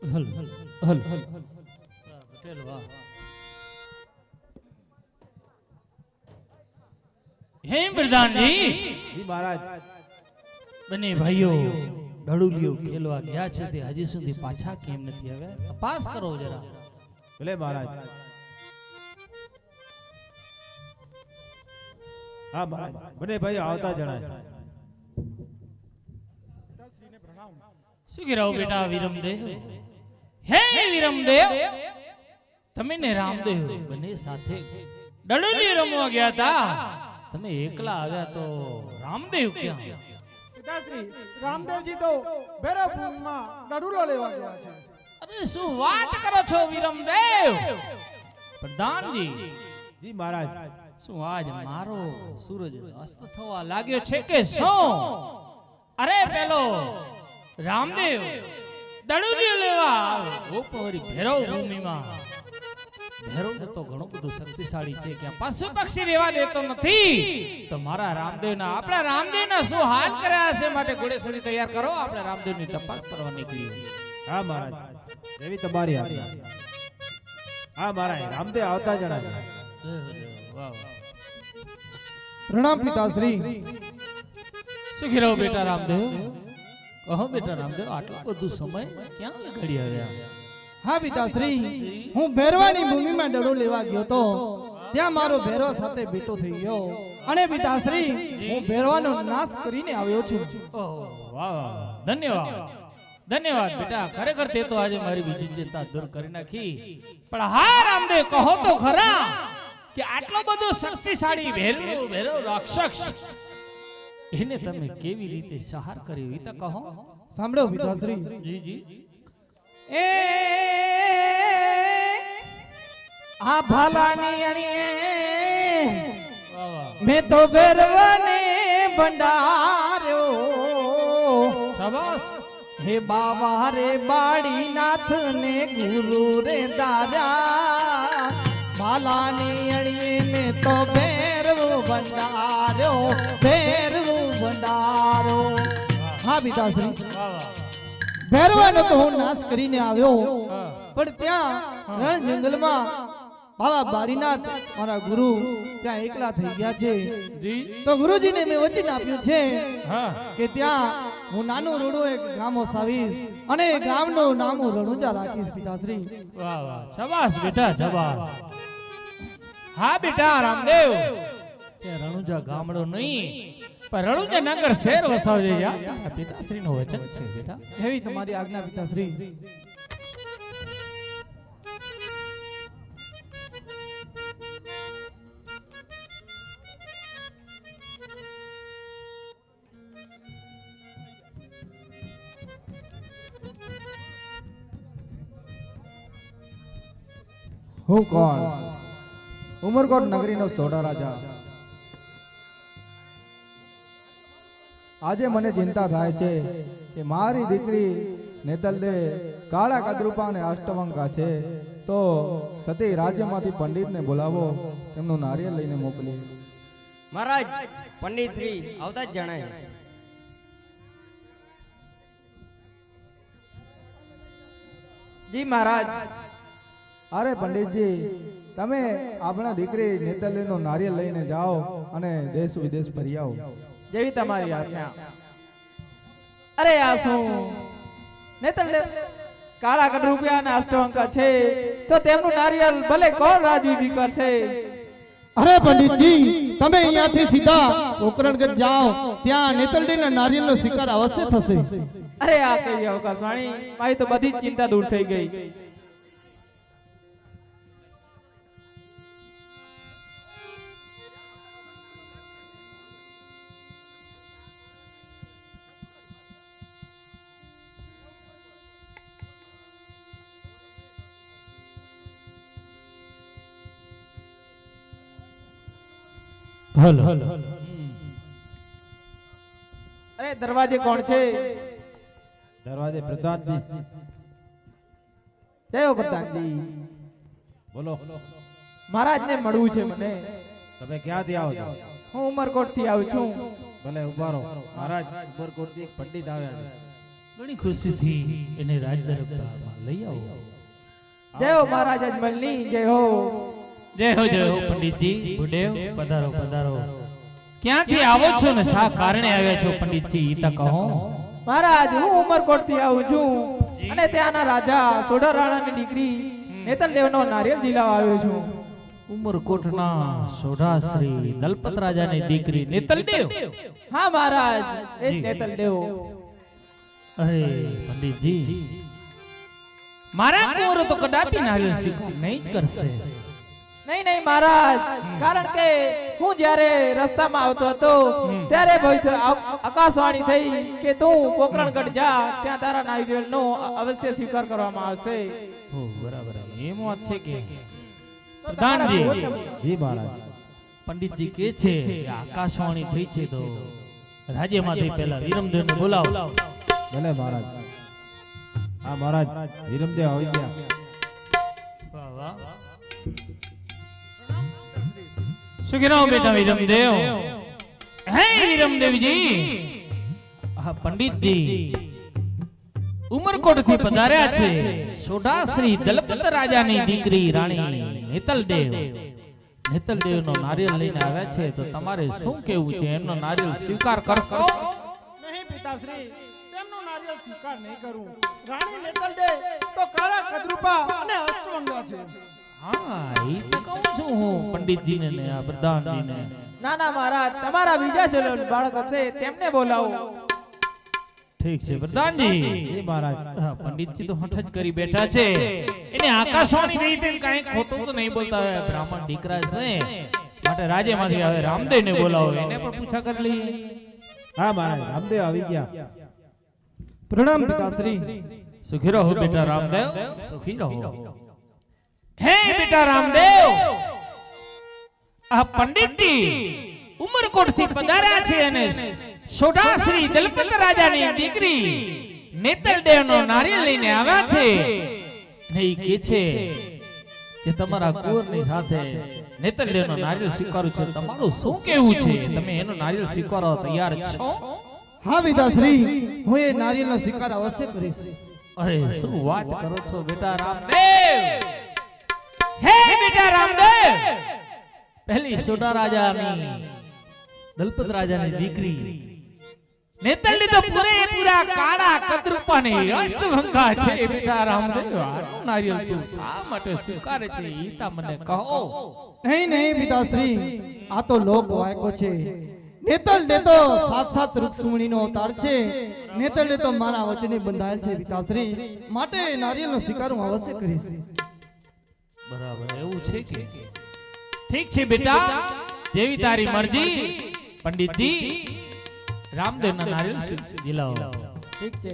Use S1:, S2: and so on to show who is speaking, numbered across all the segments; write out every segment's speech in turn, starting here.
S1: હલ હલ હલ પટેલ વાહ હે પ્રધાનજી
S2: જી મહારાજ
S1: બને ભાઈઓ ડળુલિયો ખેલવા ગયા છે તે હજી સુધી પાછા કેમ નથી આવ્યા તપાસ કરો જરા
S2: ભલે મહારાજ હા મહારાજ બને ભાઈ આવતા જણાય
S1: શું કહેરાવ બેટા વિરમદેવ હે વિરમદેવ તમે ને રામદેવ બને સાથે ડળુલિયો રમવા ગયા હતા તમે એકલા આવ્યા તો રામદેવ ક્યાં
S3: પિતાશ્રી રામદેવજી તો ભૈરવપુરમાં ડડુલો લેવા ગયા છે.
S1: અરે શું વાત કરો છો વિરમદેવ પ્રધાનજી
S2: જી મહારાજ
S1: શું આજ મારો સૂરજ અસ્ત થવા લાગ્યો છે કે શું અરે પેલો રામદેવ ડળુલિયો લેવા ગોપવરી ભૈરવ ભૂમિમાં ભૈરવ તો ઘણો બધો શક્તિશાળી છે કે પશુ પક્ષી રહેવા દેતો નથી તો મારા રામદેવના આપણા રામદેવના શું હાલ કર્યા છે માટે ઘોડેસવારી તૈયાર કરો આપણે રામદેવની તપાસ કરવા નીકળીએ
S2: હા મહારાજ એવી તમારી આજ્ઞા હા મહારાજ રામદેવ આવતા જણાય
S1: વાહ
S3: પ્રણામ પિતાશ્રી.
S1: શું કહેરો બેટા રામદેવ કહો બેટા રામદેવ આટલો બધો સમય ક્યાં લગાડી આવ્યા
S3: હા પિતાશ્રી હું ભૈરવાની ભૂમિમાં ડડો લેવા ગયો તો ત્યાં મારો ભૈરવ સાથે ભેટો થઈ ગયો અને પિતાશ્રી હું ભૈરવાનો નાશ કરીને આવ્યો છું.
S1: ઓહ વાહ ધન્યવાદ ધન્યવાદ બેટા ખરેખર તે તો આજે મારી બીજી ચિંતા દૂર કરી નાખી પણ હા રામદેવ કહો તો ખરા કે આટલો બધો શક્તિશાળી ભૈરવ રાક્ષસ એને તમે કેવી રીતે સહાર કર્યો એ તો કહો
S3: સાંભળો પિતાશ્રી.
S1: જી જી
S3: એ આ ભાલાની અણીએ
S1: વાહ વાહ
S3: મેં તો ભૈરવને ભંડાર્યો
S1: શાબાશ
S3: હે બાવા રે બાળીનાથ ને ગુરુ રે દાદા ભાલાની અણીએ મેં તો ભૈરવ ભંડાર્યો હા પિતાશ્રી
S1: વાહ વાહ
S3: ભૈરવાનો તો હું નાશ કરીને આવ્યો પણ ત્યાં રણ જંગલમાં બાબા બારીનાથ મારા ગુરુ ત્યાં એકલા થઈ ગયા છે
S1: જી
S3: તો ગુરુજીને મેં વચન આપ્યું છે
S1: હા
S3: કે ત્યાં હું નાનું રૂડું એક ગામ વસાવીશ અને એ ગામનું નામ હું રણુજા રાખીશ પિતાશ્રી.
S1: વાહ વાહ શાબાશ બેટા શાબાશ હા બેટા રામદેવ તે રણુજા ગામડો નહીં પણ રણુજા નગર શહેર વસાવજે યા પિતાશ્રી નું વચન છે બેટા
S3: એવી તમારી આજ્ઞા પિતાશ્રી.
S2: હું કોણ ઉમરકોટ નગરીનો સોડા રાજા આજે મને ચિંતા થાય છે કે મારી દીકરી નેતલદે કાળા કદરૂપા અને અષ્ટવંકા છે તો સતી રાજ્યમાંથી પંડિતને બોલાવો તેમનું નારિયેળ લઈને મોકલી.
S4: મહારાજ પંડિત શ્રી આવતા જ જણાય.
S3: જી મહારાજ.
S2: અરે પંડિતજી તમે આપણા દીકરી નેતલદીનો નારિયેળ લઈને જાઓ અને દેશ વિદેશ ફરી આવો.
S3: જેવી તમારી આજ્ઞા. અરે આ શું નેતલ કાળા કડ રૂપિયા ના અષ્ટવંકા છે તો તેમનું નારિયેળ ભલે કોણ રાજવીજી કરશે. અરે પંડિતજી તમે અહીંયાથી સીધા પોકરણગઢ જાઓ ત્યાં નેતલડીના નારિયેળનો શિકાર અવશ્ય થશે. અરે આ કઈ અવકાશવાણી મારી તો બધી જ ચિંતા દૂર થઈ ગઈ.
S1: હલ
S3: અરે દરવાજે કોણ છે?
S2: દરવાજે પ્રધાનજી.
S3: જય પ્રધાનજી.
S2: બોલો
S3: મહારાજને મળવું છે મને.
S2: તમે ક્યાંથી આવો છો?
S3: હું ઉમરકોટ થી આવું છું.
S2: ભલે ઉભા રહો. મહારાજ ઉમરકોટ થી એક પંડિત આવ્યા છે.
S1: ઘણી ખુશીથી એને રાજ દરબારમાં લઈ આવો.
S3: જય હો મહારાજ અજમલની જય હો.
S1: જય હો પંડિતજી. ગુરુદેવ પધારો પધારો. ક્યાંથી આવો છો ને શા કારણે આવ્યા છો પંડિતજી ઈ તો કહો.
S3: મહારાજ હું ઉમરકોટ થી આવું છું અને ત્યાંના રાજા સોઢા રાણાની દીકરી નેતલ દેવનો નારિયેળ ઝીલાવા આવ્યો છું.
S1: ઉમરકોટના સોઢાશ્રી દલપત રાજાની દીકરી નેતલદેવ.
S3: હા મહારાજ એ જ નેતલ દેવ.
S1: અરે પંડિતજી, મારા કુંવરો તો કદાપી નારિયેળ સ્વીકાર નહીં જ કરશે.
S3: નહીં નહીં મહારાજ, કારણ કે હું જ્યારે રસ્તામાં આવતો હતો ત્યારે ભવિષ્ય આકાશવાણી થઈ કે તું પોકરણગઢ જા, ત્યાં તારા નારિયેળનો અવશ્ય સ્વીકાર કરવામાં આવશે.
S1: ઓ બરાબર, એમ વાત છે કે પ્રધાનજી.
S2: જી મહારાજ.
S1: પંડિતજી કે છે કે આકાશવાણી થઈ છે તો રાજ્યમાંથી પહેલા વિરમદેવને બોલાવો.
S2: ભલે મહારાજ. હા મહારાજ, વિરમદેવ આવી ગયા.
S1: વાહ વાહ. શું કહેવાય બેટા વિરમદેવ? હે વિરમદેવજી, હા પંડિતજી ઉમરકોટ થી પધાર્યા છે સોઢાશ્રી દલપત રાજાની દીકરી રાણી નેતલદેવ. નેતલદેવનો નારિયેળ લઈને આવ્યા છે તો તમારે શું કહેવું છે? એમનો નારિયેળ સ્વીકાર કરશો?
S5: નહીં પિતાશ્રી, તેમનો નારિયેળ સ્વીકાર નહીં કરું. રાણી નેતલદેવ તો કાળા કદરૂપા અને અષ્ટવંગા છે.
S1: હા, એ તો કહું છું હું પંડિતજીને ને આ પ્રધાનજીને.
S3: ના ના મહારાજ, તમારા બીજા જે બાળક હશે તેમને બોલાવો.
S1: ઠીક છે પ્રધાનજી.
S2: જી મહારાજ.
S1: હા, પંડિતજી તો હઠ જ કરી બેઠા છે. એને આકાશવાણી રહી તેમ કાંઈ ખોટું તો નહીં બોલતા હોય. બ્રાહ્મણ દીકરા છે માટે રાજ્યમાંથી હવે રામદેવને બોલાવો, એને પણ પૂછા કરી લઈએ.
S2: હા મહારાજ, રામદેવ આવી ગયા.
S3: પ્રણામ પિતાશ્રી.
S1: સુખી રહો બેટા રામદેવ, સુખી રહો. હે બેટા રામદેવ, આ પંડિતજી ઉમરકોટ થી પધાર્યા છે અને સોઢાશ્રી દલપત રાજાની દીકરી નેતલદેવનો નારિયેળ લઈને આવ્યા છે. ને ઈ કહે છે કે તમારા કુંવરની સાથે નેતલદેવનો નારિયેળ સ્વીકારું છે. તમારું શું કહેવું છે? તમે એનો નારિયેળ સ્વીકારવા તૈયાર છો?
S6: હા પિતાશ્રી, હું એ નારિયેળનો સ્વીકાર અવશ્ય કરીશ.
S1: અરે શું વાત કરો છો બેટા રામદેવ? હે બેટા રામદેવ, પહેલી સોઢા રાજાની દલપત રાજાની દીકરી નેતલની તો પૂરેપૂરા કાળા કદરૂપાની અષ્ટભંગા છે. બેટા રામદેવ, આનો નારિયેળ તું શા માટે સ્વીકારે છે ઈ તા મને કહો.
S6: નહીં નહીં પિતાશ્રી, આ તો લોક વાયકો છે. નેતલ દે તો સાક્ષાત રૂક્ષ્મણીનો અવતાર છે. નેતલ દે તો મારા વચને બંધાયેલ છે પિતાશ્રી, માટે નારિયેળનો સ્વીકાર હું અવશ્ય કરીશ.
S1: બરાબર, એવું છે કે ઠીક છે બેટા, જેવી તારી મરજી. પંડિતજી રામદેવના નારિયેળ ઝીલાવો.
S3: ઠીક છે.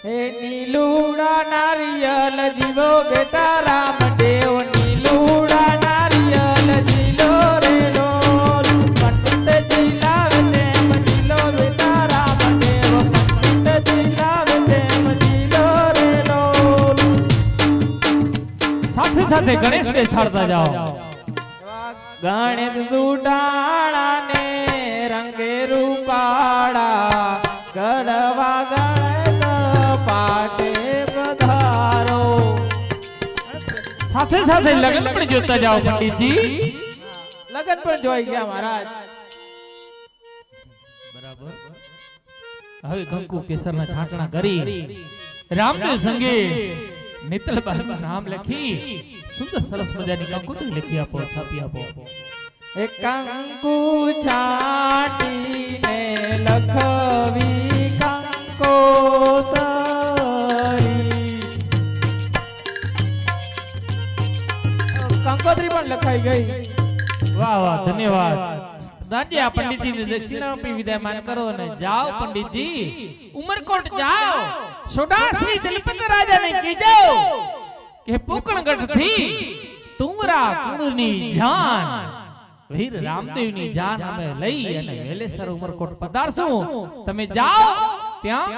S3: હે નીલુડા નારિયેળ જીવો બેટા રામદેવ, નીલુડા નારિયેળ જીલો રે લોલ. પંડિત જીલાવે તેમ જીલો બેટા રામદેવ, પંડિત જીલાવે તેમ જીલો રે લોલ.
S1: સાથે સાથે ગણેશ બેસાડતા જાઓ.
S3: ગણેશ સુડાળા ને રંગે રૂપાળા, ગરવા ગણેશ પાટે પધારો.
S1: સાથે સાથે લગ્ન પણ જોતા જાઓ પંડિતજી.
S3: લગન પણ જોઈ ગયા મહારાજ.
S1: બરાબર. હવે કંકુ કેસરના છાંટણા કરી રામદેવ સંગે નેતલબાનું નામ લખી સુંદર સરસ મજાની કંકોત્રી લખી આપો, છાપી આપો.
S3: એક કંકુ છાટીને લખવી કંકોત્રી. કંકોત્રી પણ લખાઈ ગઈ.
S1: વાહ વાહ, ધન્યવાદ. દાદી આ પંડિતજીને દક્ષિણા આપી વિદાયમાન કરો અને જાઓ પંડિતજી, ઉમરકોટ જાઓ. સોઢાશ્રી દલપત રાજાને કહેજો કે પોકરણગઢ થી તુંગરા કુંડની જાન વીર રામદેવની જાન અમે લઈ અને વેલેસર ઉમરકોટ પધારશું. તમે જાઓ, ત્યાં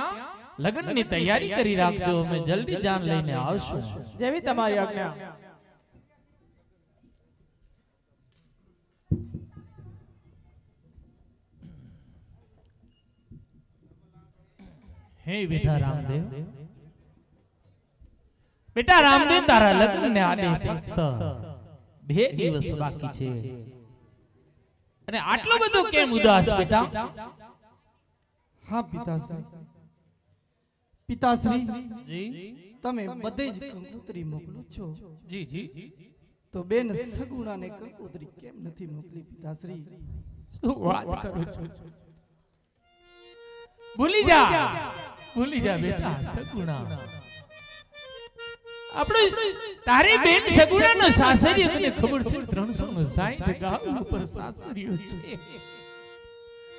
S1: લગ્નની તૈયારી કરી રાખજો. અમે જલ્દી જાન લઈને આવશું.
S3: જેવી તમારી આજ્ઞા.
S1: હે બેટા રામદેવ, બેટા રામદેવ, તારા લગ્ન ને આને ફક્ત 2 દિવસ બાકી છે અને આટલો બધો કેમ ઉદાસ બેટા?
S6: હા પિતાશ્રી, પિતાશ્રી
S1: જી
S6: તમે બધે જ કંકોત્રી મોકલો છો,
S1: જી જી,
S6: તો બેન સગુણાને કંકોત્રી કેમ નથી મોકલી પિતાશ્રી?
S1: શું વાત કરો છો? ભૂલી જા બેટા સગુણા. આપણે તારી બેન સગુણાનો સાસરિયો તને ખબર છે 360 ગામ ઉપર સાસરિયો છે,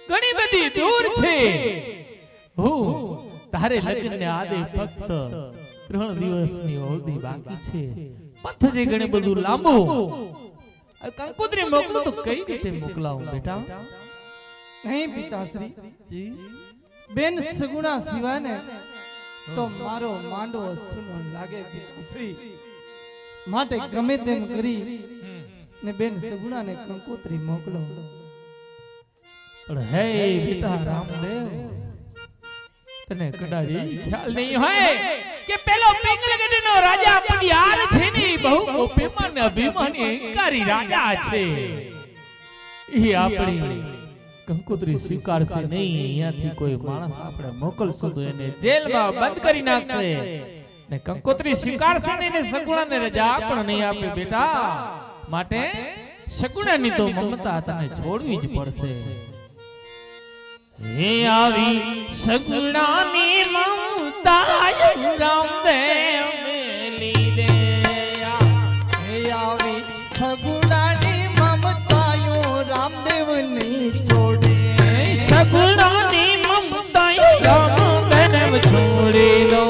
S1: ઘણી બધી દૂર છે. તારે લગ્ન ને આદે ફક્ત 3 દિવસની અવધિ બાકી છે. પથ જે ઘણું બધું લાંબુ. કંકોત્રી મોકલું તો કઈ રીતે મોકલાવું બેટા?
S6: નહીં પિતાશ્રી,
S1: જી
S6: બેન સગુણા સિવાય ને તો મારો માંડવો સૂનો લાગે પિતાશ્રી. માટે ગમે તેમ કરી ને બેન સગુણાને કંકોત્રી મોકલો.
S1: પણ હે બેટા રામદેવ, તને કદાચ ખ્યાલ નહીં હોય કે પેલો પિંગલગઢનો રાજા પડિયાર છે ને, બહુ ગોપીમાન ને અભિમાની અહંકારી રાજા છે. એ આપણી કંકોત્રી સ્વીકારશે નહીં. અહીંયાથી કોઈ માણસ આપણે મોકલશું તો એને જેલમાં બંધ કરી નાખશે ને કંકોત્રી સ્વીકારશે નહીં ને સગુણાને રજા પણ નહીં આપે બેટા. માટે સગુણાની તો મમતા તને છોડવી જ પડશે. હે આવી સગુણાની મમતા રામદેવ મેલી દે.
S6: હે આવી સગુણાની મમતાયો રામદેવ નહીં છોડે.
S1: સગુણાની મમતા રામદેવ છોડી દો.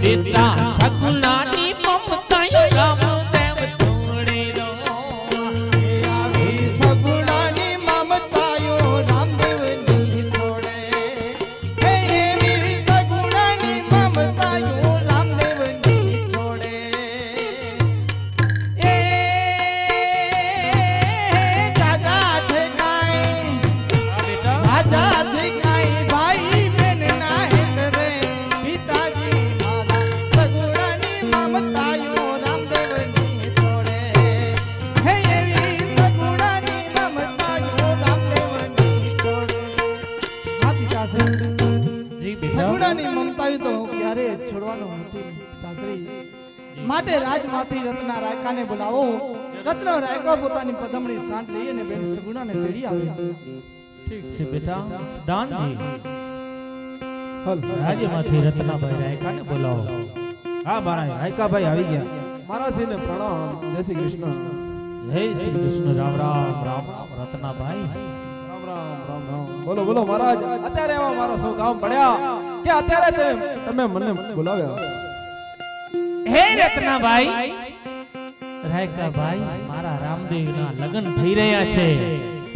S1: બેટા સગુણાની મમતા રામદેવ છોડી દો.
S6: આવી સગુણાની મમતાયો રામદેવ નહીં છોડે. હે એવી સગુણાની મમતાયો રામદેવ નહીં છોડે. એ દાદા છે કાંઈ, દાદા છે કાંઈ ભાઈ બેન ના હેત રે. પિતાજી સગુણાની મમતાયો રામદેવ નહીં છોડે. હે એવી સગુણાની મમતાયો રામદેવ નહીં છોડે. હા પિતાશ્રી,
S1: જી બેટા.
S6: સગુણાની મમતાયો તો ક્યારે છોડવાનો નથી પિતાશ્રી. માટે રાજમાંથી રત્ના રાયકાને બોલાવો. રત્ન રાયકો પોતાની પદમણી સાંઠ લઈ અને બેન સગુણાને તેડી આવી.
S1: ઠીક છે બેટા. દાનજી
S2: હલ
S1: રાજ્યમાંથી રત્નાભાઈ રાયકાને બોલાવો.
S5: હા મારા રાયકાભાઈ આવી ગયા.
S3: મહારાજને પ્રણામ. જય શ્રી કૃષ્ણ.
S1: જય શ્રી કૃષ્ણ. રામ રામ રામ રામ રત્નાભાઈ.
S3: રામ રામ રામ રામ. બોલો બોલો મહારાજ. અત્યારે એવા મારા સૌ કામ પડ્યા કે અત્યારે તમે મને બોલાવ્યા.
S1: હે રત્નાભાઈ, રાયકાભાઈ મારા રામદેવના લગ્ન થઈ રહ્યા છે,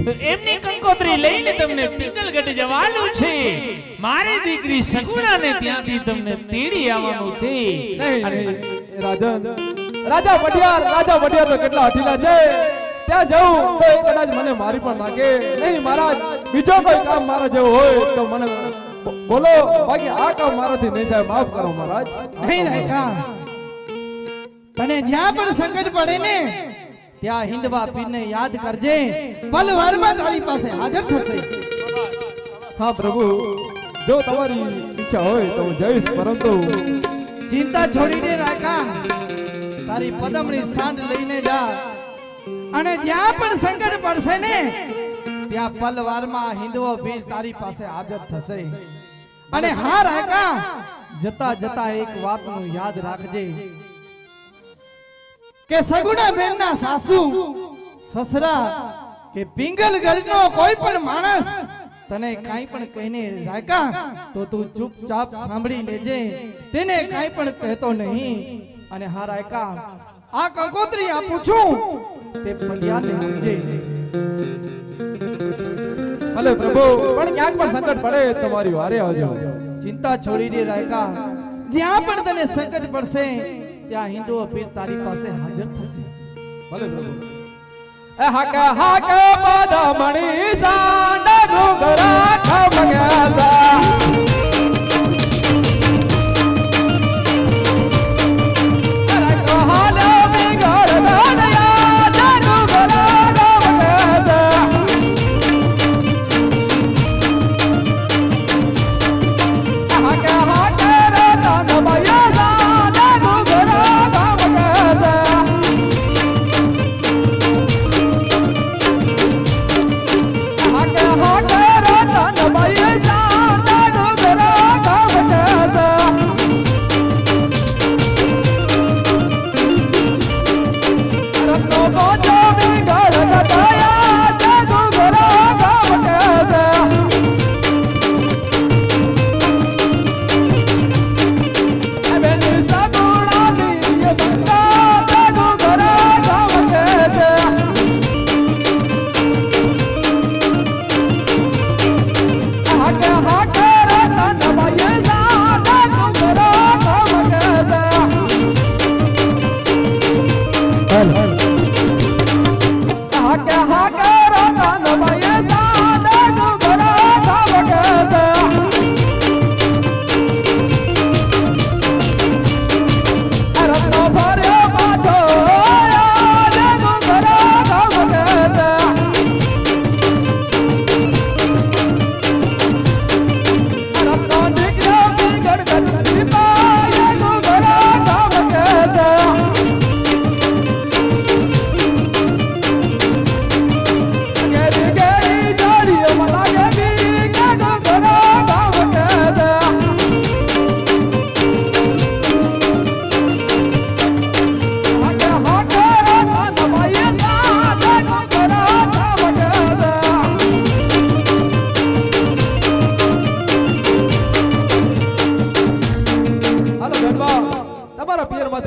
S1: તો એમની કંકોત્રી લઈને તમને પિંગલગઢ જવાનું છે. મારી દીકરી સગુણાને ત્યાંથી તમને તેડી આવવાનું છે.
S3: રાજા પઢિયાર તો કેટલા હઠીલા છે. ત્યાં જવું તો એ કદાચ મને મારી પણ નાખે. નહીં મહારાજ, બીજો કોઈ કામ મારા જેવું હોય તો મને બોલો, બાકી આ કામ મારાથી નહીં થાય. માફ કરો મહારાજ.
S6: નહીં રાયકા, તને જ્યાં પણ સંકટ પડે ને ત્યાં હિંડવા પીરને યાદ કરજે. પલવારમાં તારી પાસે હાજર થશે.
S3: હા પ્રભુ, જો તમારી ઈચ્છા હોય તો હું જઈશ, પરંતુ
S6: ચિંતા છોડીને રાયકા તારી પદમણી સાંડ લઈને જા. અને જ્યાં પણ સંકટ પડશે ને ત્યાં પલવારમાં હિંડવો પીર તારી પાસે હાજર થશે. અને હા રાયકા, જતા જતા એક વાતનું યાદ રાખજે કે સગુણા બેનના સાસુ સસરા કે પિંગલગઢનો કોઈ પણ માણસ તને કાંઈ પણ કહીને રાયકા તો તું ચૂપચાપ સાંભળી લેજે. તેને કાંઈ પણ કહેતો નહીં. અને હા રાયકા આ કંકોત્રી આપું છું તે પંડ્યાને સમજે.
S3: ભલે પ્રભુ, પણ ક્યાંક પણ સંકટ પડે તમારી વારે આવજો.
S6: ચિંતા છોડી દે રાયકા, જ્યાં પણ તને સંકટ પડશે ત્યાં હિન્દુ પીર તારી પાસે હાજર થશે.
S3: ભલે પ્રભુ. એ હાકે હાકે પાદા મણી સાંડા ઘુઘરા ખમગ્યા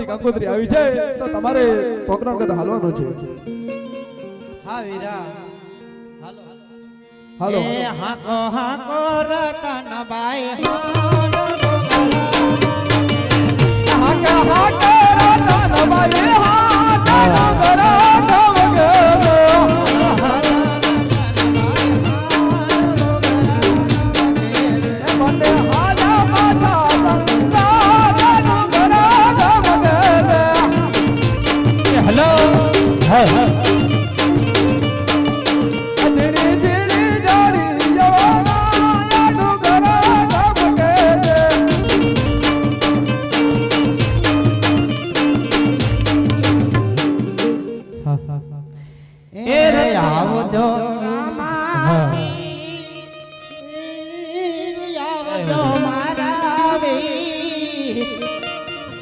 S3: કંકોત્રી આવી છે તો તમારે પ્રોગ્રામ કરતા હાલવાનું છે.
S5: હા વીરા,
S3: હાલો.
S5: એ હાકો હાકો રતનબાઈ
S3: હાકે હાકે રતનબાઈ હાથ ઘરા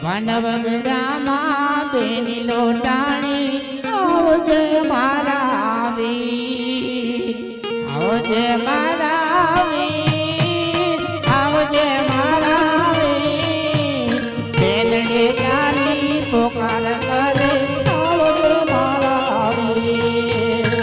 S7: વનવગડામાં બેની લોટાણી આવજે મારા વીર, આવજે મારા વીર, આવજે મારા વીર. બેનડે ચાલી પોકાર કરે આવજે મારા વીર.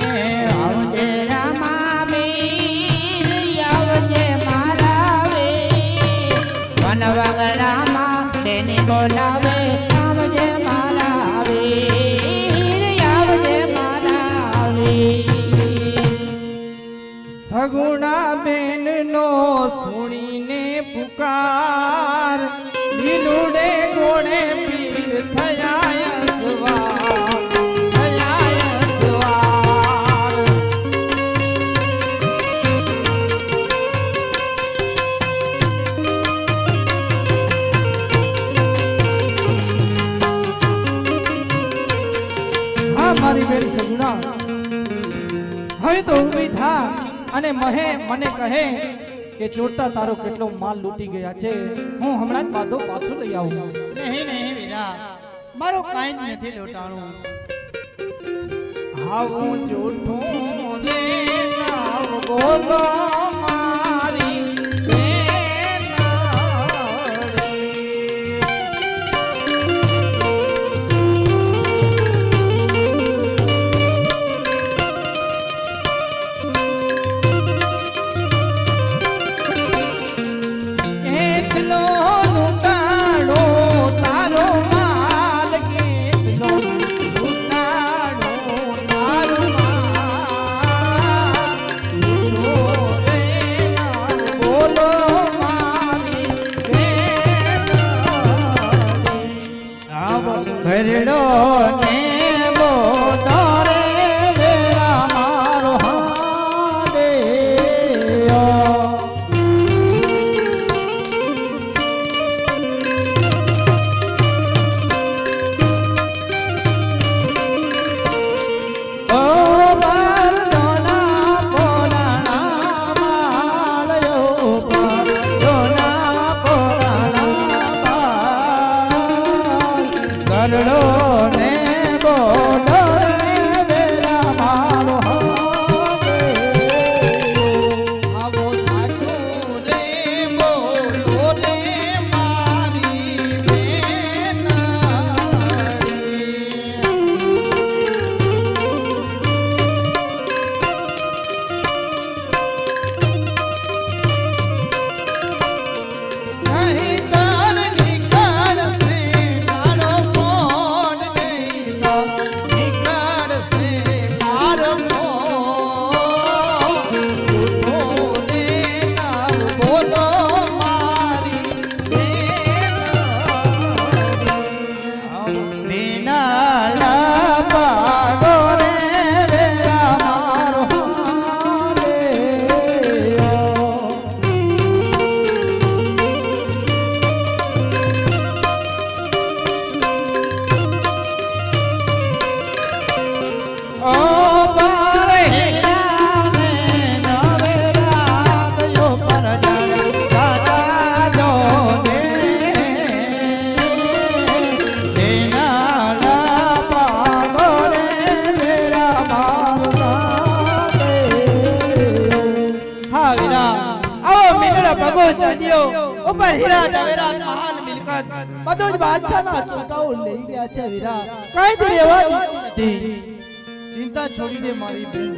S7: એ આવજે રામા વીર, આવજે મારા વીર. વનવગડામાં બેની બોલાવે આવજે મારા વીર, આવજે મારા વીર.
S6: સગુણા બેન નો સુણીને પુકાર, લીલુડે ગોળે પીર થયા અસવાર, થયા અસવાર. હા મારી બેન સગુણા, હવે તો ઊભી થા અને મને કહે કે ચોટા તારો કેટલો માલ લૂટી ગયા છે. હું હમણાં જ બાધો પાછું લઈ આવું.
S5: નહીં નહીં વીરા, મારું કાંઈ જ નથી લોટાણું.
S6: આવું જૂઠું ને આવ બોલો મારા
S3: મેં ભગો સજીઓ ઉપર હીરા જવેરાત મહાન મિલકત બધું જ બાદશાહના ચોટાઓ લઈ ગયા છે વીરા કઈ દી રહેવાની નથી
S6: ચિંતા છોડીને મારી બેન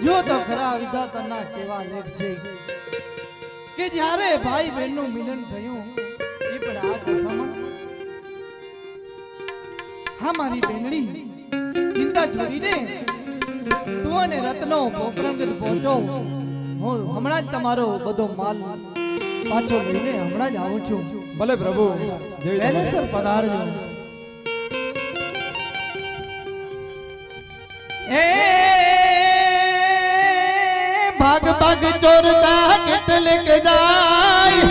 S6: જો તો ખરા વિધાતાના કેવા લેખ છે કે જ્યારે ભાઈ બહેનનું મિલન થયું એ પણ આ દશામાં હા મારી બેનડી ચિંતા છોડીને તું અને રત્નો પોકરણગઢ પહોંચો હું હમણાં જ તમારો બધો માલ પાછો લઈને હમણાં જ આવું છું.
S2: ભલે પ્રભુ
S6: વેલેસર પધારજો. એ ભાગ ભાગ ચોરતા કેટલેક જાય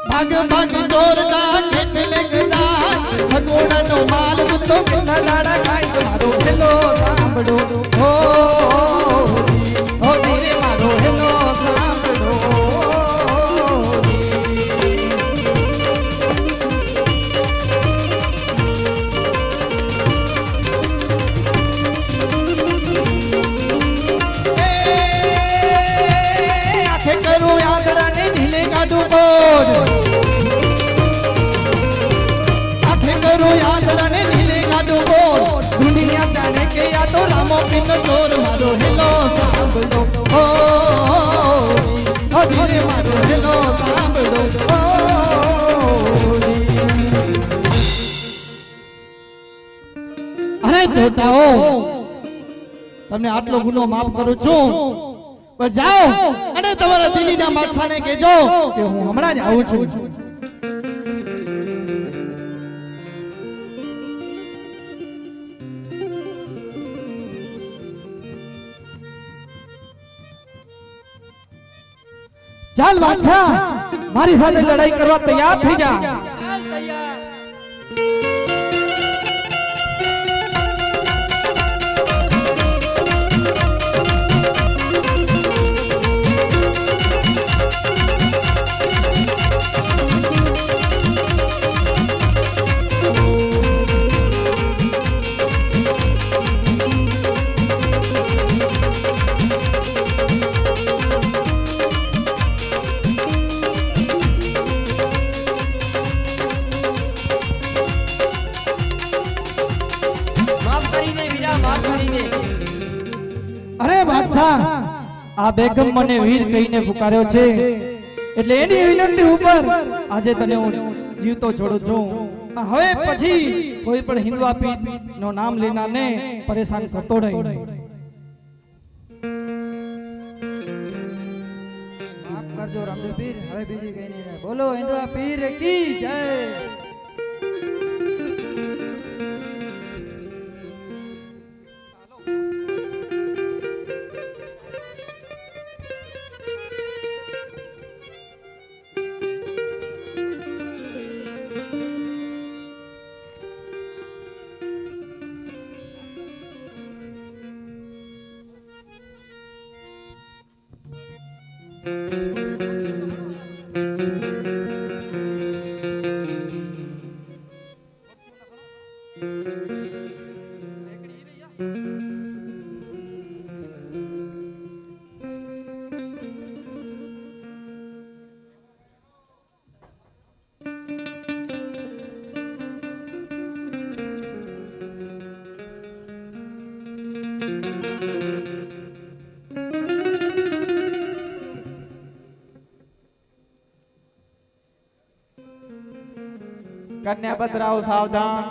S6: ભાગ ભાગ ચોરતા કેટલેક જાય ભગોડાનો માલ તો કેટલા દાડા ખાય તમારો હેલો સાંભળો હો ધીરે મારો હેલો સાંભળો. કરું યાદરાને ઢીલે કાઢું બોલ આખે કરું યાદરાને ઢીલે કાઢું બોલ દુનિયા જાણે કે આ તો રામો પિન ચોર મારો હેલો સાંભળો હો ધીરે મારો હેલો સાંભળો હો. અરે જોતાઓ તમને આટલો ગુનો માફ કરું છું પણ જાઓ અને તમારા દિલ્હીના બાદશાહને કહેજો કે હું હમણાં જ આવું છું. ચાલ બાદશાહ મારી સાથે લડાઈ કરવા તૈયાર થઈ જા. અરે બાદશાહ આ બેગમ મને વીર કહીને પુકાર્યો છે એટલે એની વિનંતી ઉપર આજે તને હું જીવતો છોડું છું. હવે પછી કોઈ પણ હિન્દુ પીર નો નામ લેનારને પરેશાન કરતો નહીં.
S3: માફ કરજો રામદેવ પીર હવે બીજી કઈ નહીં બોલો હિન્દુ પીર કી જય. કન્યા બદરાવ સાવધાન.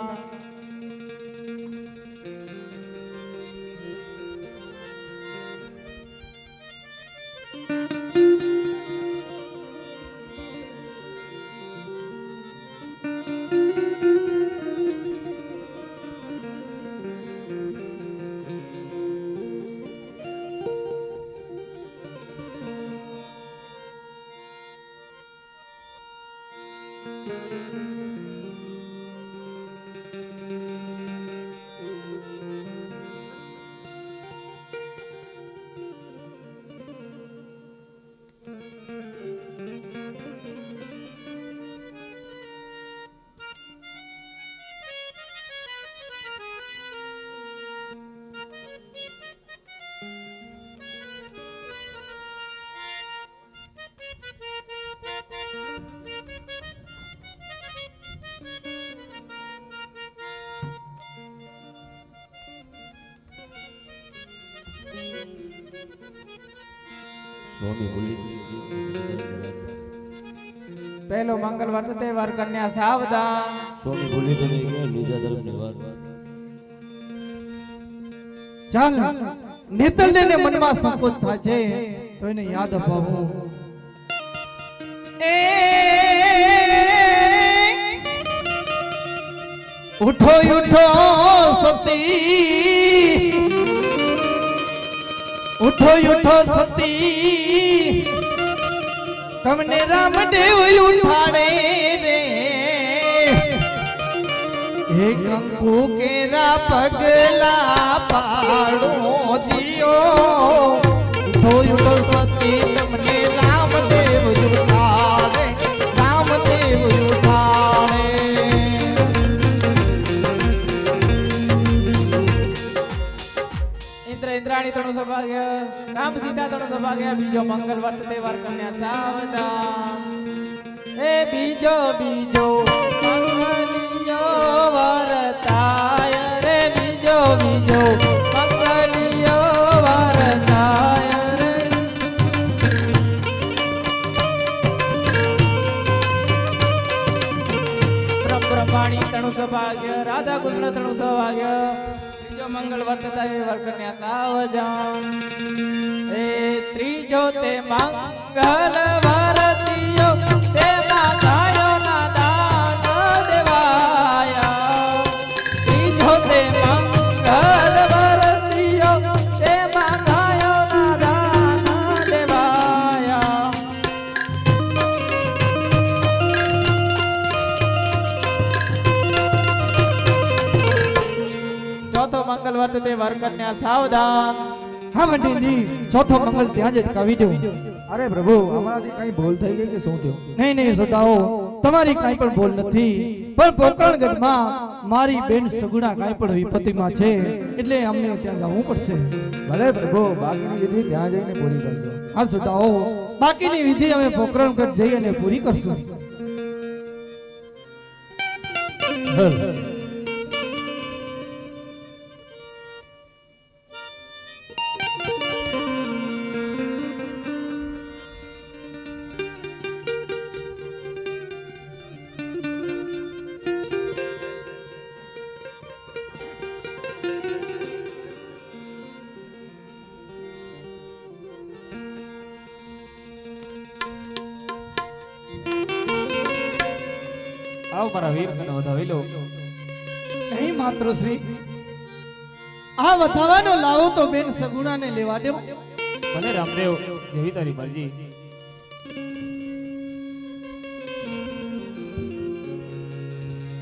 S8: સ્વામી બોલી
S3: પહેલો મંગળવાર તહેવાર કન્યા સાવધાન.
S8: સ્વામી બોલી તો નહીં ગયા બીજા ધર્મની વાત
S6: ચાલ નેતલને ને મનમાં સંકોચ થાય છે તો એને યાદ અપાવું. એ ઉઠો ઉઠો સતી, ઉઠો ઉઠો સતી, તમને રામદેવ ઉઠાડે રે. હે કંકુ કેરા પગલા પાડો જીઓ, ઉઠો ઉઠો સતી, તમને રામદેવ ઉઠાડે, રામદેવ ઉઠાડે.
S3: ઇન્દ્રાણી તણુ સૌભાગ્ય, રામ સીતા તણુ સૌભાગ્ય. બીજો મંગળવાર તહેવાર કન્યા સાવધાન. એ બીજો બીજો મંગલિયો વરતાય રે, બીજો બીજો મંગલિયો વરતાય રે. બ્રહ્માણી તણુ સૌભાગ્ય, રાધા કૃષ્ણ તણુ સૌભાગ્ય. મંગળવાર તહેવાર કન્યા સાવધાન. એ ત્રીજો તે મંગળવાર દિયો, તેમાં ગાયો ના દાન દેવાયા. ત્રીજો તે મંગળવાર દિયો, તેમાં ગાયો ના દાન દેવાયા. ચોથો મંગળવાર તહેવાર કન્યા સાવધાન.
S6: હા મંડીજી, ચોથો મંગળ ત્યાં જ અટકાવી દો.
S2: અરે પ્રભુ, અમારાથી કઈ ભૂલ થઈ ગઈ કે શું થયું?
S6: નહીં નહીં સોદાઓ, તમારી કાંઈ પણ ભૂલ નથી, પણ પોકરણગઢમાં મારી બેન સગુણા કાંઈ પણ વિપત્તિમાં છે, એટલે અમને ત્યાં જવું પડશે.
S2: ભલે પ્રભુ, બાકીની વિધિ ત્યાં જઈને પૂરી કરજો.
S6: હા સોદાઓ, બાકીની વિધિ અમે પોકરણગઢ જઈ અને પૂરી કરશું.
S3: આવ મારા વીર મને વધાવી લો.
S6: નહીં માતૃશ્રી, આ વધાવાનો લાવો તો બેન સગુણાને લેવા દો.
S3: ભલે રામદેવ, જેવી તારી મરજી.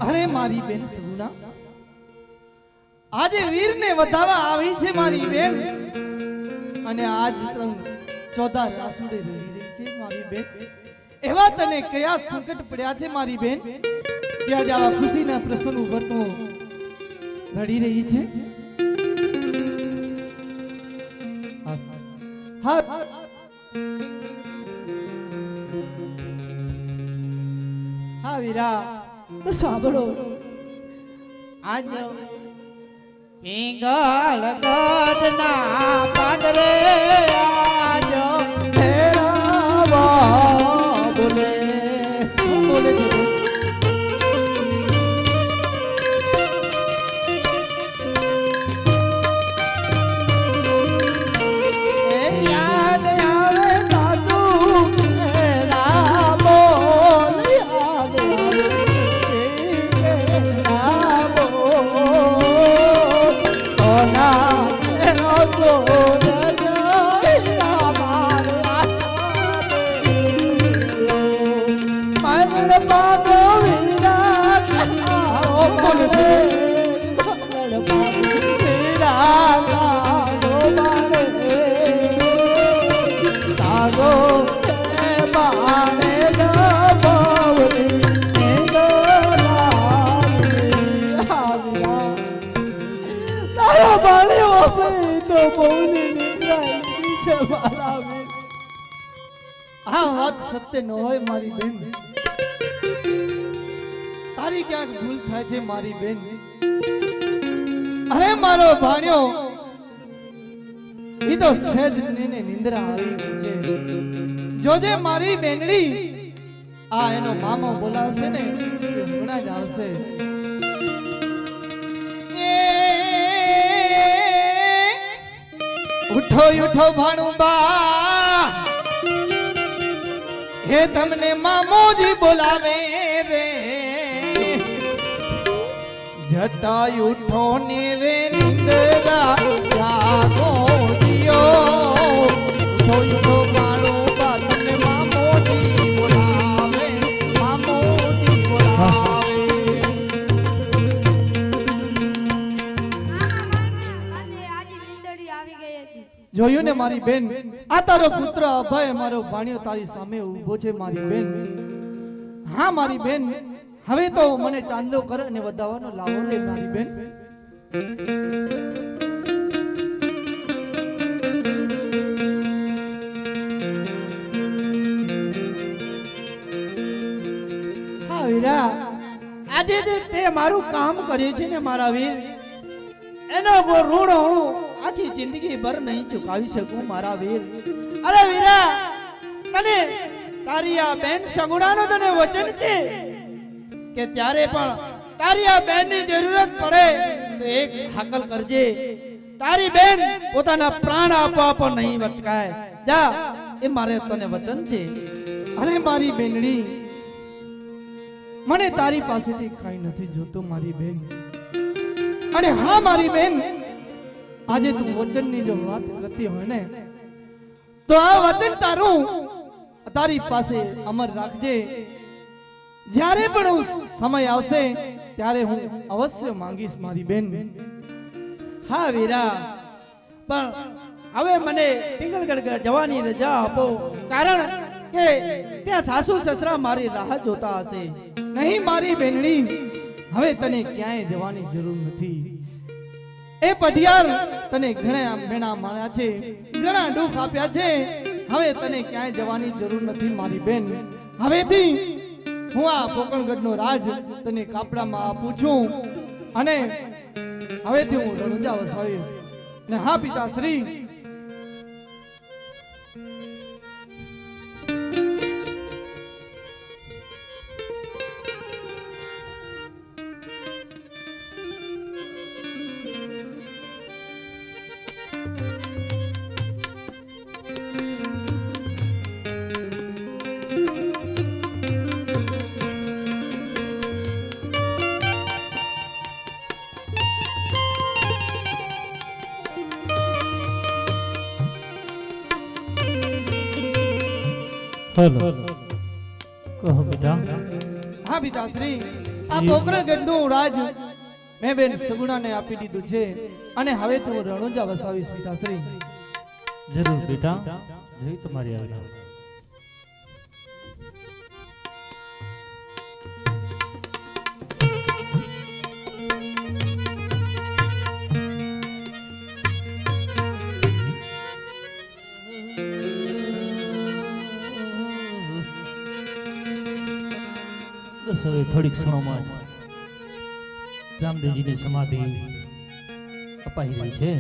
S6: અરે મારી બેન સગુણા, આજે વીરને વધાવા આવી છે મારી બેન, અને આજ ચોથા રાસુડે રડી રહી છે મારી બેન. એવા તને કયા સંકટ પડ્યા છે મારી બેન, કે આજે આવા ખુશીના પ્રસંગ ઉપર તો રડી રહી છે? હા હા વીરા, તો સાંભળો.
S7: આજ પિંગળ ગઢના પાદરે આજો
S6: ફેરાવા બોલે. શું બોલે છે?
S7: યાદ આવે સાચું રામો, યાદ આવે રામો, સોના
S6: આ વાત સત્ય ન હોય મારી બેન, તારી ક્યાંક ભૂલ થાય છે મારી બેન. અરે મારો ભાણ્યો ઈ તો સહેજ ને નિંદ્રા આવી ગઈ છે. જોજે મારી બેનડી આ એનો મામો બોલાવશે ને એ હમણાં જ આવશે. ઉઠો ઉઠો ભાણુબા, હે તમને મામોજી બોલાવે રે. જટા ઉઠો ને રે નિંદરા જાગો દિયો. ઉઠો ઉઠો ભાણુબા, તમને મામોજી બોલાવે, મામોજી બોલાવે. જોયું ને મારી બેન, આ તારો પુત્ર અભય મારો ભાણિયો તારી સામે ઊભો છે મારી બેન. હા મારી બેન, હવે તો મને ચાંદો કર અને વધાવવાનો લાવો રે મારી બેન.
S7: હા વીરા, આજે જે તે મારું કામ કર્યું છે ને મારા વીર, એનો ઋણ હું આખી જિંદગી ભર નહીં ચૂકવી શકું મારા વીર. અરે વીરા, તને તારી આ બેન સગુણાનું તને વચન છે કે ત્યારે પણ તારી આ બેનની જરૂરત પડે તો એક હાકલ કરજે. તારી બેન પોતાના પ્રાણ આપવા પણ નહીં વચકાય. જા, એ મારે તને વચન છે.
S6: અરે મારી બેનડી, મને તારી પાસેથી કઈ નથી જોતું મારી બેન. અને હા મારી બેન, આજે તું વચનની જો વાત કરતી હોય ને તો આ વચન તારું તારી પાસે અમર રાખજે. જ્યારે પણ સમય આવશે ત્યારે હું અવશ્ય માંગીશ મારી બેન.
S7: હા વીરા, પણ હવે મને પિંગલગઢ જવાની રજા આપો, કારણ કે ત્યાં સાસુ સસરા મારી રાહ જોતા હશે.
S6: નહીં મારી બેનડી, હવે તને ક્યાંય જવાની જરૂર નથી. એ પઢિયાર તને ઘણા મેણા માર્યા છે, ઘણા દુઃખ આપ્યા છે. હવે તને ક્યાંય જવાની જરૂર નથી મારી બેન. હવેથી હું આ પોકણગઢનો રાજ તને કાપડામાં આપું છું અને હવેથી હું રણુજા વસાવીશ. ને હા પિતાશ્રી,
S1: હેલો, કહો બેટા.
S6: હા પિતાશ્રી, આ પોકરણગઢનું રાજ મેં બેન સગુણાને આપી દીધું છે અને હવે તો રણુજા વસાવીશ પિતાશ્રી.
S1: જરૂર બેટા, જય તમારી આજ્ઞા. બસ હવે થોડીક ક્ષણોમાં રામદેવજીની સમાધિ અપાઈ રહી છે.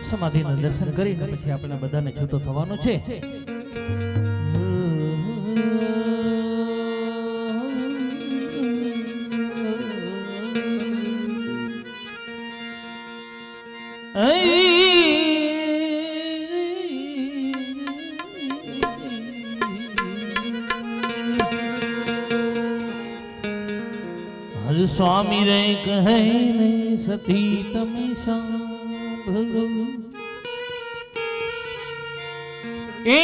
S1: સમાધિના દર્શન કરીને પછી આપણે બધાને છૂટો થવાનું છે. સ્વામી રે કહે સતી તમે સાંભળો, એ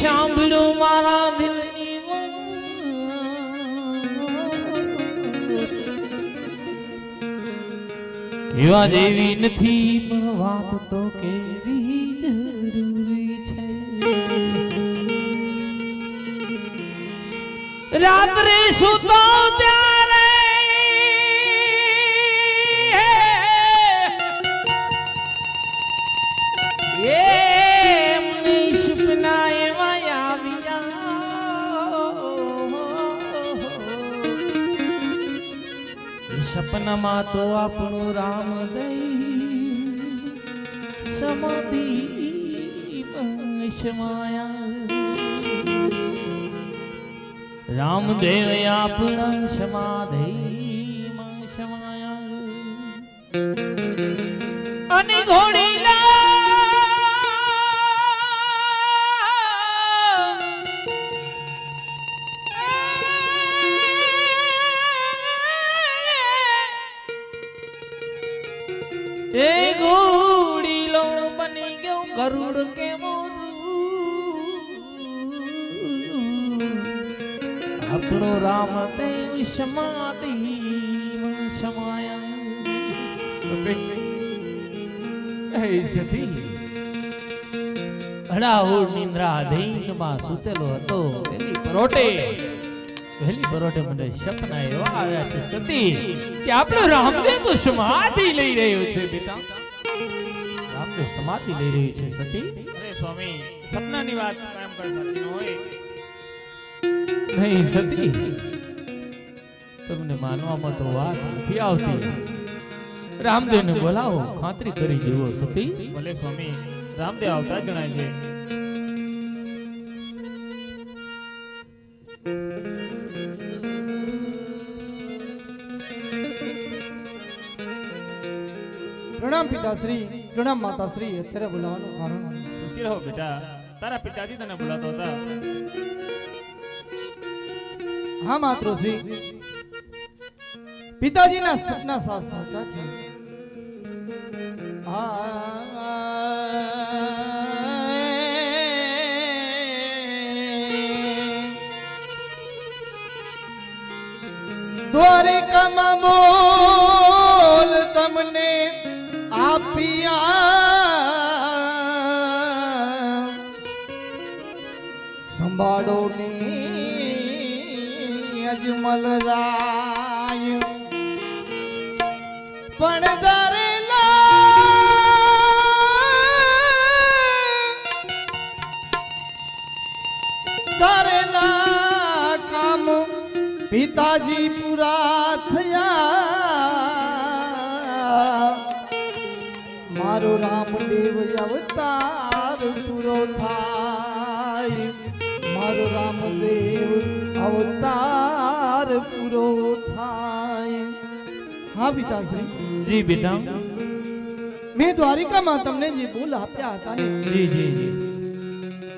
S1: સાંભળો મારા દિલની વાત. એવા જેવી નથી પણ વાત તો કેવી જરૂરી છે. રાત્રે સુતો ત્યારે સપનામાં તો આપણું રામ દઈ સમાધિ સમાયા રામદેવ આપણા સમાધિ સમાયા અને ઘોડીલા એ ઘોડીલો બની ગયો ગરુડ કે આપણો રામદેવ સમાધિ સમાયા સતી અડાઉર નિંદ્રા ધીનમાં સૂતેલો હતો વહેલી પરોટે મને સપના એવા આવ્યા છે સતી કે આપણો રામદેવ તો સમાધિ લઈ રહ્યો છે બેટા રામદેવ સમાધિ લઈ રહ્યો છે સતી
S3: અરે સ્વામી સપનાની વાત કામ કર સાચી ન હોય
S1: નહીં સતી તમને માનવામાં તો વાત નથી આવતી રામદેવને બોલાવો ખાતરી કરી જુઓ સતી
S3: ભલે સ્વામી રામદેવ આવતા જણાય છે
S6: પ્રણામ પિતાશ્રી પ્રણામ માતાશ્રી અત્યારે બોલાવાનું કારણ
S3: સુખી રહો બેટા તારા પિતાજી તને બોલાતા હતા
S6: હા માતૃશ્રી પિતાજીના સપના સાચા છે દ્વારિકામાં બોલ તમને આપ્યા સંભાળો ને અજમલ રાય પણ દરેલા કામ પિતાજી પૂરા થયા મારો રામદેવ અવતાર પૂરો થાય મારો રામદેવ અવતાર પૂરો થાય હા પિતાશ્રી
S1: જી બેટા
S6: મેં દ્વારિકામાં તમને જે બોલ આપ્યા હતા ને
S1: જી જી જી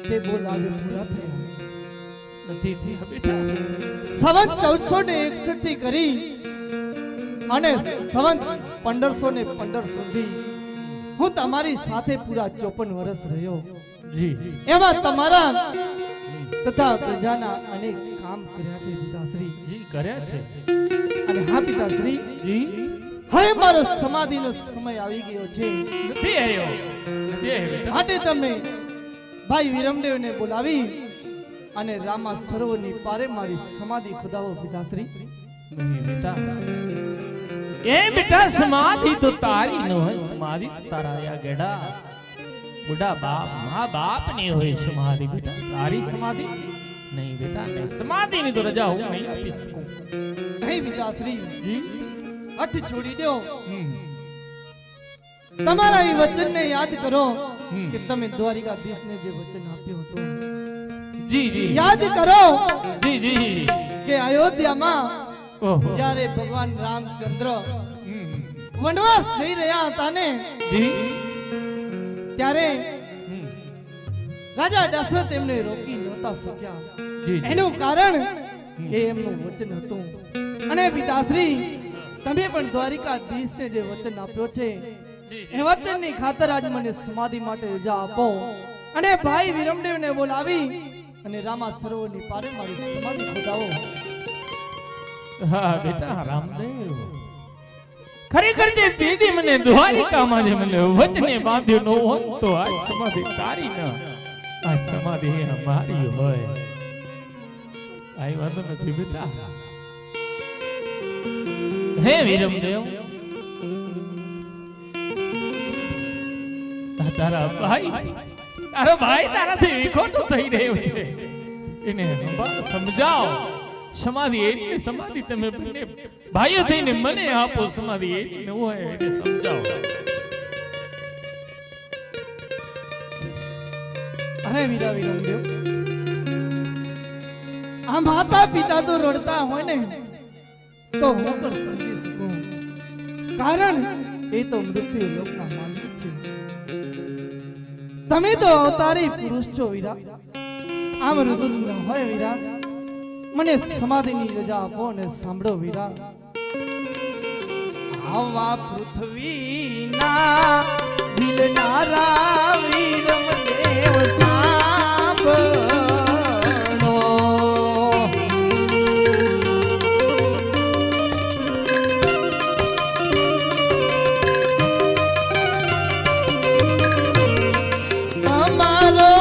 S6: તે બોલ આજે પૂરા થયા
S1: નથી થી બેટા
S6: સંવત 1461 થી કરી અને સંવત 1515 સુધી હું તમારી સાથે પૂરા 54 વર્ષ રહ્યો
S1: જી
S6: એમાં તમારા તથા પ્રજાના અનેક કામ કર્યા છે પિતાશ્રી
S1: જી કર્યા છે
S6: અને હા પિતાશ્રી
S1: જી
S6: હવે મારો સમાધિનો સમય આવી ગયો છે
S1: નથી આવ્યો બેટા
S6: માટે તમે ભાઈ વિરમદેવને બોલાવી અને રામા સરોવરની પારે મારી સમાધિ ખોદાવો પિતાશ્રી
S1: નહીં બેટા એ બેટા સમાધિ તો તારી ન હોય સમાધિ તો તારા આ ગેડા બુડા બાપ મા બાપ ની હોય સમાધિ બેટા તારી સમાધિ નહીં બેટા નહીં સમાધિ ની તો રજા હું નહીં આપી શકું
S6: નહીં પિતાશ્રી
S1: જી
S6: હઠ છોડી દો તમારા એ વચનને યાદ કરો કે તમે દ્વારિકાધીશને જે વચન આપ્યું હતું
S1: જી જી
S6: યાદ કરો
S1: જી જી
S6: કે અયોધ્યામાં
S1: ઓહો
S6: જ્યારે ભગવાન રામચંદ્ર વનવાસ જઈ રહ્યા હતા ને
S1: જી
S6: ત્યારે
S1: હમ.
S6: રાજા દશરથ એમને રોકી નહોતા શક્યા
S1: જી જી
S6: એનું કારણ એ એમનું વચન હતું અને પિતાશ્રી તમે પણ દ્વારિકાધીશને જે વચન આપ્યો છે એ વચનની ખાતર આજ મને સમાધિ માટે રજા આપો અને ભાઈ વિરમદેવને બોલાવી અને રામા સરોવરની પારે મારી સમાધિ ખોદાવો
S1: હા બેટા રામદેવ ખરેખર જે પેઢી મને દ્વારિકામાં જે મને વચને બાંધ્યો ન હોત તો આ સમાધિ તારી ન આ સમાધિ અમારી હોય આઈ વાંધો નથી બેટા હે વિરમદેવ તારા ભાઈ તારાથી વિખોટો થઈ રહ્યો છે એને સમજાવો સમાધિ એની સમાધિ તમે બંને ભાઈઓ થઈને મને આપો સમાધિ એની ન હોય એને સમજાવો
S6: અરે વીરા વિરમદેવ, આ માતા પિતા તો રડતા હોય ને તો હું પણ સમજી શકું, કારણ એ તો મૃત્યુ લોકના માલિક છે. તમે તો અવતારી પુરુષ છો વીરા. આમ રુદુર ન હોય વીરા, મને સમાધિની રજા આપો અને સાંભળો વીરા. આવા પૃથ્વીના દિલનારા વિરમદેવ સાંભળો. અમારો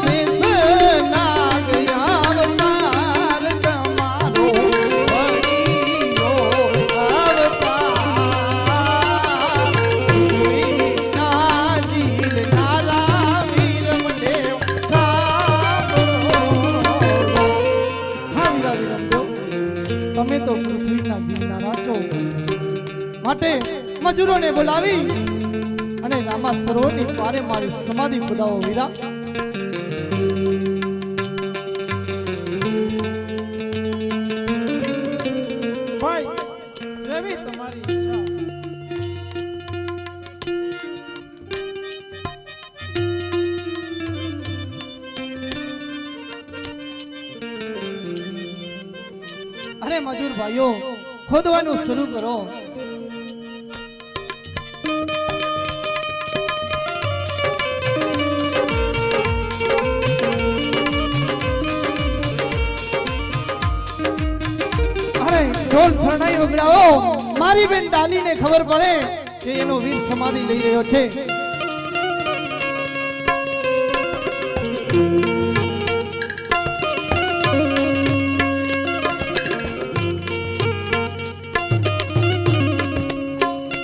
S6: શેષનાગ અવતાર તમારો ભગીયો અવતાર. વિના જીલનારા વિરમદેવ સાંભળો. હા વીરા વિરમદેવ, તમે તો પૃથ્વીના જીવનારા છો, માટે મજૂરોને બોલાવી અને રામા સરોવરની પારે મારી સમાધિ ખોદાવો વીરા.
S5: ભાઈ જેવી તમારી ઈચ્છા.
S6: અરે મજૂર ભાઈઓ, ખોદવાનું શરૂ કરો. અરે ઢોલ શરણાઈ વગડાવો, મારી બેન ડાલીને ખબર પડે કે એનો વીર સમાધિ લઈ રહ્યો છે.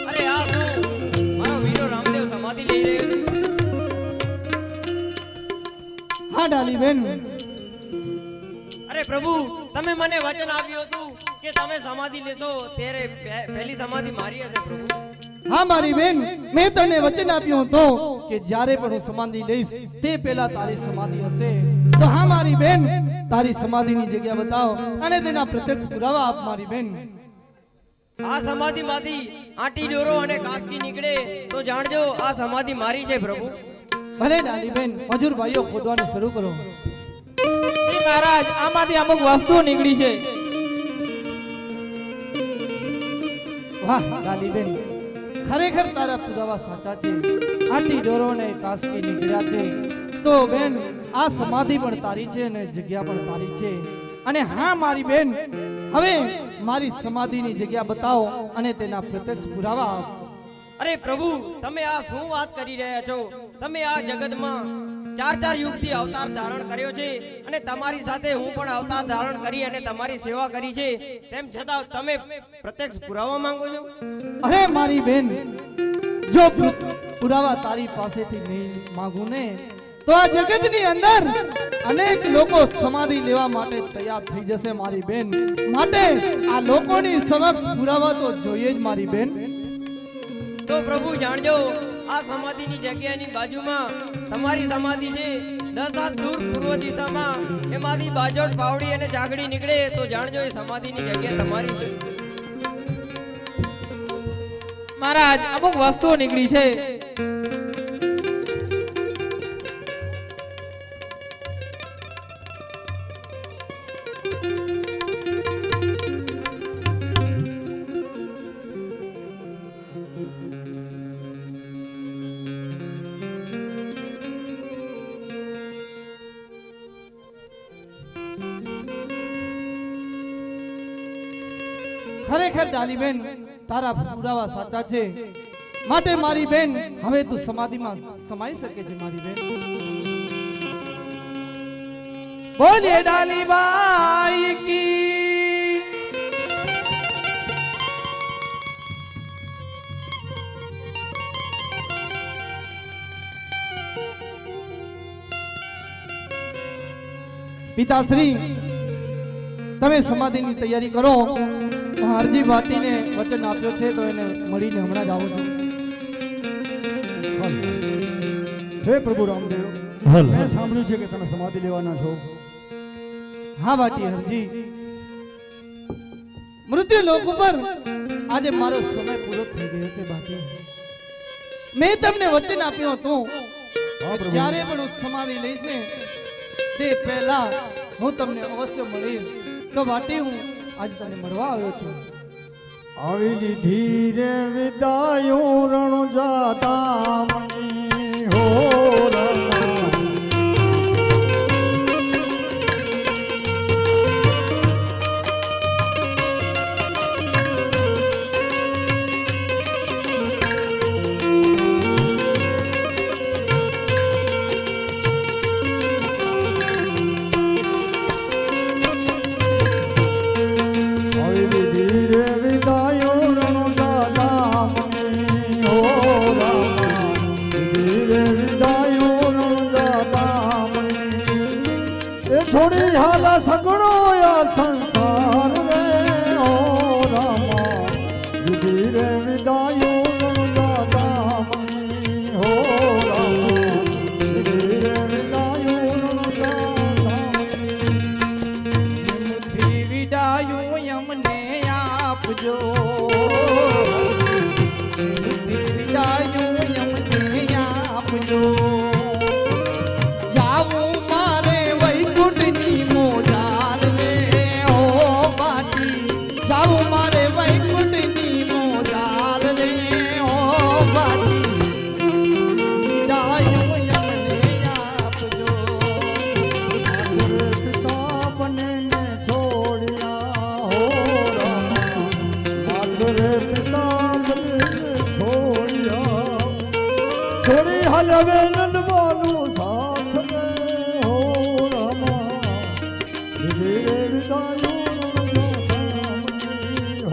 S4: અરે આ શું? મારો વીરો રામદેવ સમાધિ લઈ રહ્યો છે.
S6: હા ડાલી બેન,
S4: અરે પ્રભુ, તમે મને વચન આપ્યું હતું કે તમે સમાધિ લેશો ત્યારે પહેલી સમાધિ મારી હશે પ્રભુ.
S6: હા મારી બેન, મેં તને વચન આપ્યું હતું કે જ્યારે પણ હું સમાધિ લઈશ તે પહેલા તારી સમાધિ હશે. તો હા મારી બેન, તારી સમાધિની જગ્યા બતાવો અને તેના પ્રત્યક્ષ પુરાવા આપ મારી બેન.
S4: આ સમાધિમાંથી આંટી ડોરો અને કાસકી નીકળે તો જાણજો આ સમાધિ મારી છે પ્રભુ.
S6: ભલે ડાલી બેન, મજૂર ભાઈઓ ખોદવાનું શરૂ કરો.
S3: શ્રી મહારાજ, આમાંથી અમુક વસ્તુઓ નીકળી છે.
S6: વાહ ડાલી બેન, ખરેખર તારા પુરાવા સાચા છે. આટી ડોરો ને કાસકી નીકળ્યા છે તો બેન આ સમાધિ પણ તારી છે અને જગ્યા પણ તારી છે. અને હા મારી બેન, હવે મારી સમાધિની જગ્યા બતાવો અને તેના પ્રત્યક્ષ પુરાવા આપ.
S4: અરે પ્રભુ, તમે આ શું વાત કરી રહ્યા છો? તમે આ જગતમાં 4 યુગથી અવતાર ધારણ કર્યો છે અને તમારી સાથે હું પણ અવતાર ધારણ કરી અને તમારી સેવા કરી છે, તેમ છતાં તમે પ્રત્યક્ષ પુરાવા માંગો છો?
S6: અરે મારી બેન, જો પુરાવા તારી પાસેથી નહીં માંગુ ને તો આ જગતની અંદર અનેક લોકો સમાધિ લેવા માટે તૈયાર થઈ જશે મારી બેન. માટે આ લોકોની સમક્ષ પુરાવા તો જોઈએ જ મારી બેન.
S4: તો પ્રભુ જાણજો, આ સમાધિની જગ્યાની બાજુમાં તમારી સમાધિ છે. 10 હાથ દૂર પૂર્વ દિશામાં એમાંથી બાજોટ, પાવડી અને જાગડી નીકળે તો જાણજો એ સમાધિની જગ્યા તમારી છે.
S3: મહારાજ, અમુક વસ્તુઓ નીકળી છે.
S6: ખરેખર ડાલી બેન, તારા પુરાવા સાચા છે. માટે મારી બેન, હવે તું સમાધિમાં સમાઈ શકે છે મારી બેન. બોલીએ ડાલી બાઈ કી. પિતાશ્રી, તમે સમાધિની તૈયારી કરો. હું હરજી ભાટીને વચન આપ્યો છે તો એને મળીને હમણાં જ આવું છું.
S2: હે પ્રભુ રામદેવ,
S5: મેં સાંભળ્યું છે કે તમે સમાધિ લેવાના છો.
S6: હા બાટી હરજી, મૃત્યુ લોક ઉપર આજે મારો સમય પૂરો થઈ ગયો છે બાટી. મેં તમને વચન આપ્યું હતું
S5: હા
S6: કે
S5: પ્રભુ.
S6: જ્યારે પણ હું સમાધિ લઈશ ને તે પહેલા હું તમને અવશ્ય મળીશ. તો બાટી હું આજે તને મળવા આવ્યો છું.
S5: આવી લીધી રે વિદાયું રણુજા મણી હો રમા. આવી લીધી રે વિદાયું રણુજા મણી હો રમા. લીધી રે વિદાયું રણુજા મણી. એ છોડી હાલા સગડો યા સંસાર રે હો રમા. લીધી રે વિદાયું રણુજા મણી હો રમા. લીધી રે વિદાયું રણુજા
S7: થી વિદાયું અમને આપજો. વિદાયું અમને આપજો. જાવું મારે વૈકુંઠની મોજાર રે હો બાટી. જાવું મારે વૈકુંઠની મોજાર રે હો બાટી. વિદાયું અમને આપજો.
S5: પિતા બને ને છોડ્યા હો રામા. માતરે પિતા બને ને છોડ્યા. છોડી હલવે નંદવાનું સાથ રે હો રામા. લીધી રે વિદાયું રણુજા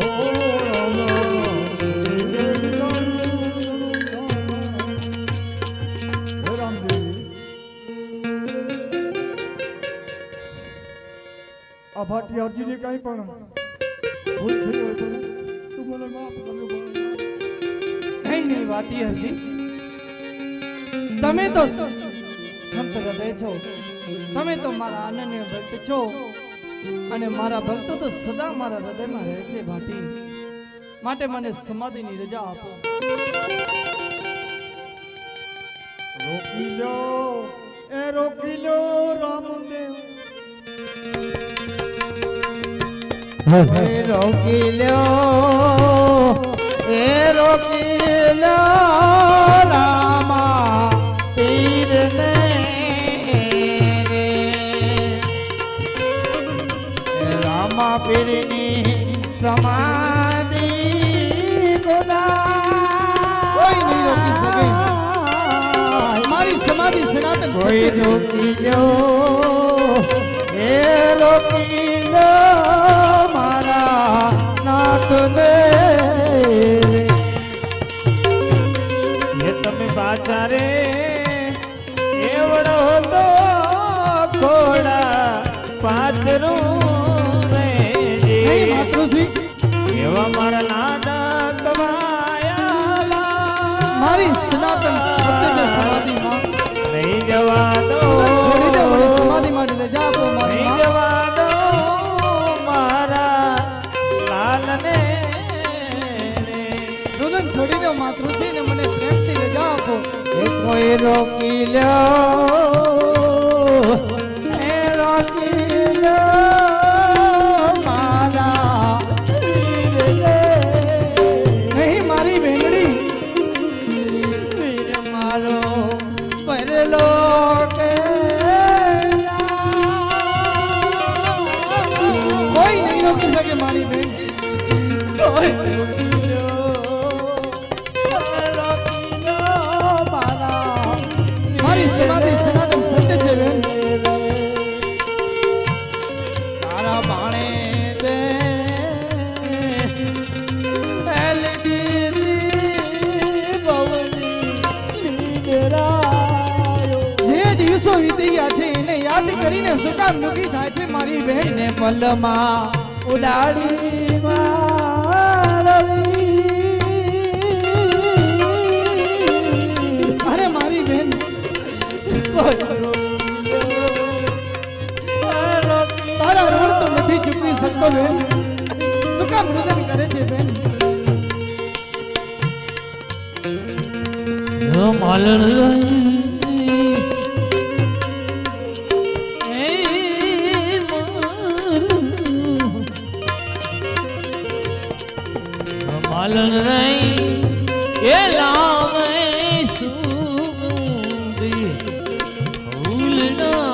S5: હો રામા. લીધી રે વિદાયું હે રામજી. આ ભાટી અર્જીને કાંઈ પણ ભૂલ થઈ હોય તો તું મને માફ કરજો ભગવાન.
S6: નહીં નહીં બાટી હરજી, તમે તો સંત હૃદય છો. તમે તો મારા અનન્ય ભક્ત છો અને મારા ભક્તો તો સદા મારા હૃદયમાં રહે છે બાટી. માટે મને સમાધિની રજા આપો.
S5: રોકી લો એ રોકી લો રામદેવ.
S7: એ રોકી લ્યો, એ રોકી લ્યો રામા પીરને રે. એ રામા પીરની સમાધિ
S6: કોઈ નહીં રોકી શકે. મારી સમાધિ સનાતન
S7: કોઈ
S6: સત્ય છે.
S7: રોકી લ્યો, એ રોકી લ્યો મારા નાથને.
S3: તમે પાછા રે એવડો તો ખોડા પાથરું રે
S6: નહીં માતૃશ્રી,
S3: એવા મારા નાના કવાયા
S6: મારી સનાતન સત્ય છે સમાધિમાં.
S3: નહીં જવા દો
S6: છોડી દો મને સમાધિ માટે રજા આપો મારી
S3: નહીં
S6: માં.
S3: જવા દો મારા લાલને રે.
S6: રુદન છોડી દો માતૃશ્રી ને મને પ્રેમથી રજા આપો.
S7: એ કોઈ રોકી લ્યો, એ રોકી લ્યો મારા વીરને.
S6: નહીં મારી બેનડી,
S7: વીર મારો પરલો કે
S6: કોઈ નહીં રોકી શકે મારી બેન.
S7: કોઈ રોકી લ્યો, રોકી લ્યો મારા
S6: મારી સમાધિ સનાતન સત્ય છે બેન.
S7: તારા બાણે દે એલગીરી બવની લીડરાયો.
S6: જે દિવસો વીતી ગયા છે એને યાદ કરીને શું કામ દુઃખી થાય છે મારી બેન.
S7: એને પલમાં ઉડાડી મારવી.
S6: અરે મારી બેન,
S7: કોઈ
S6: તો બેન શું કામ રુદન કરે છે બેન?
S1: માલણ રહી એ લાવે સુગંધી ફૂલના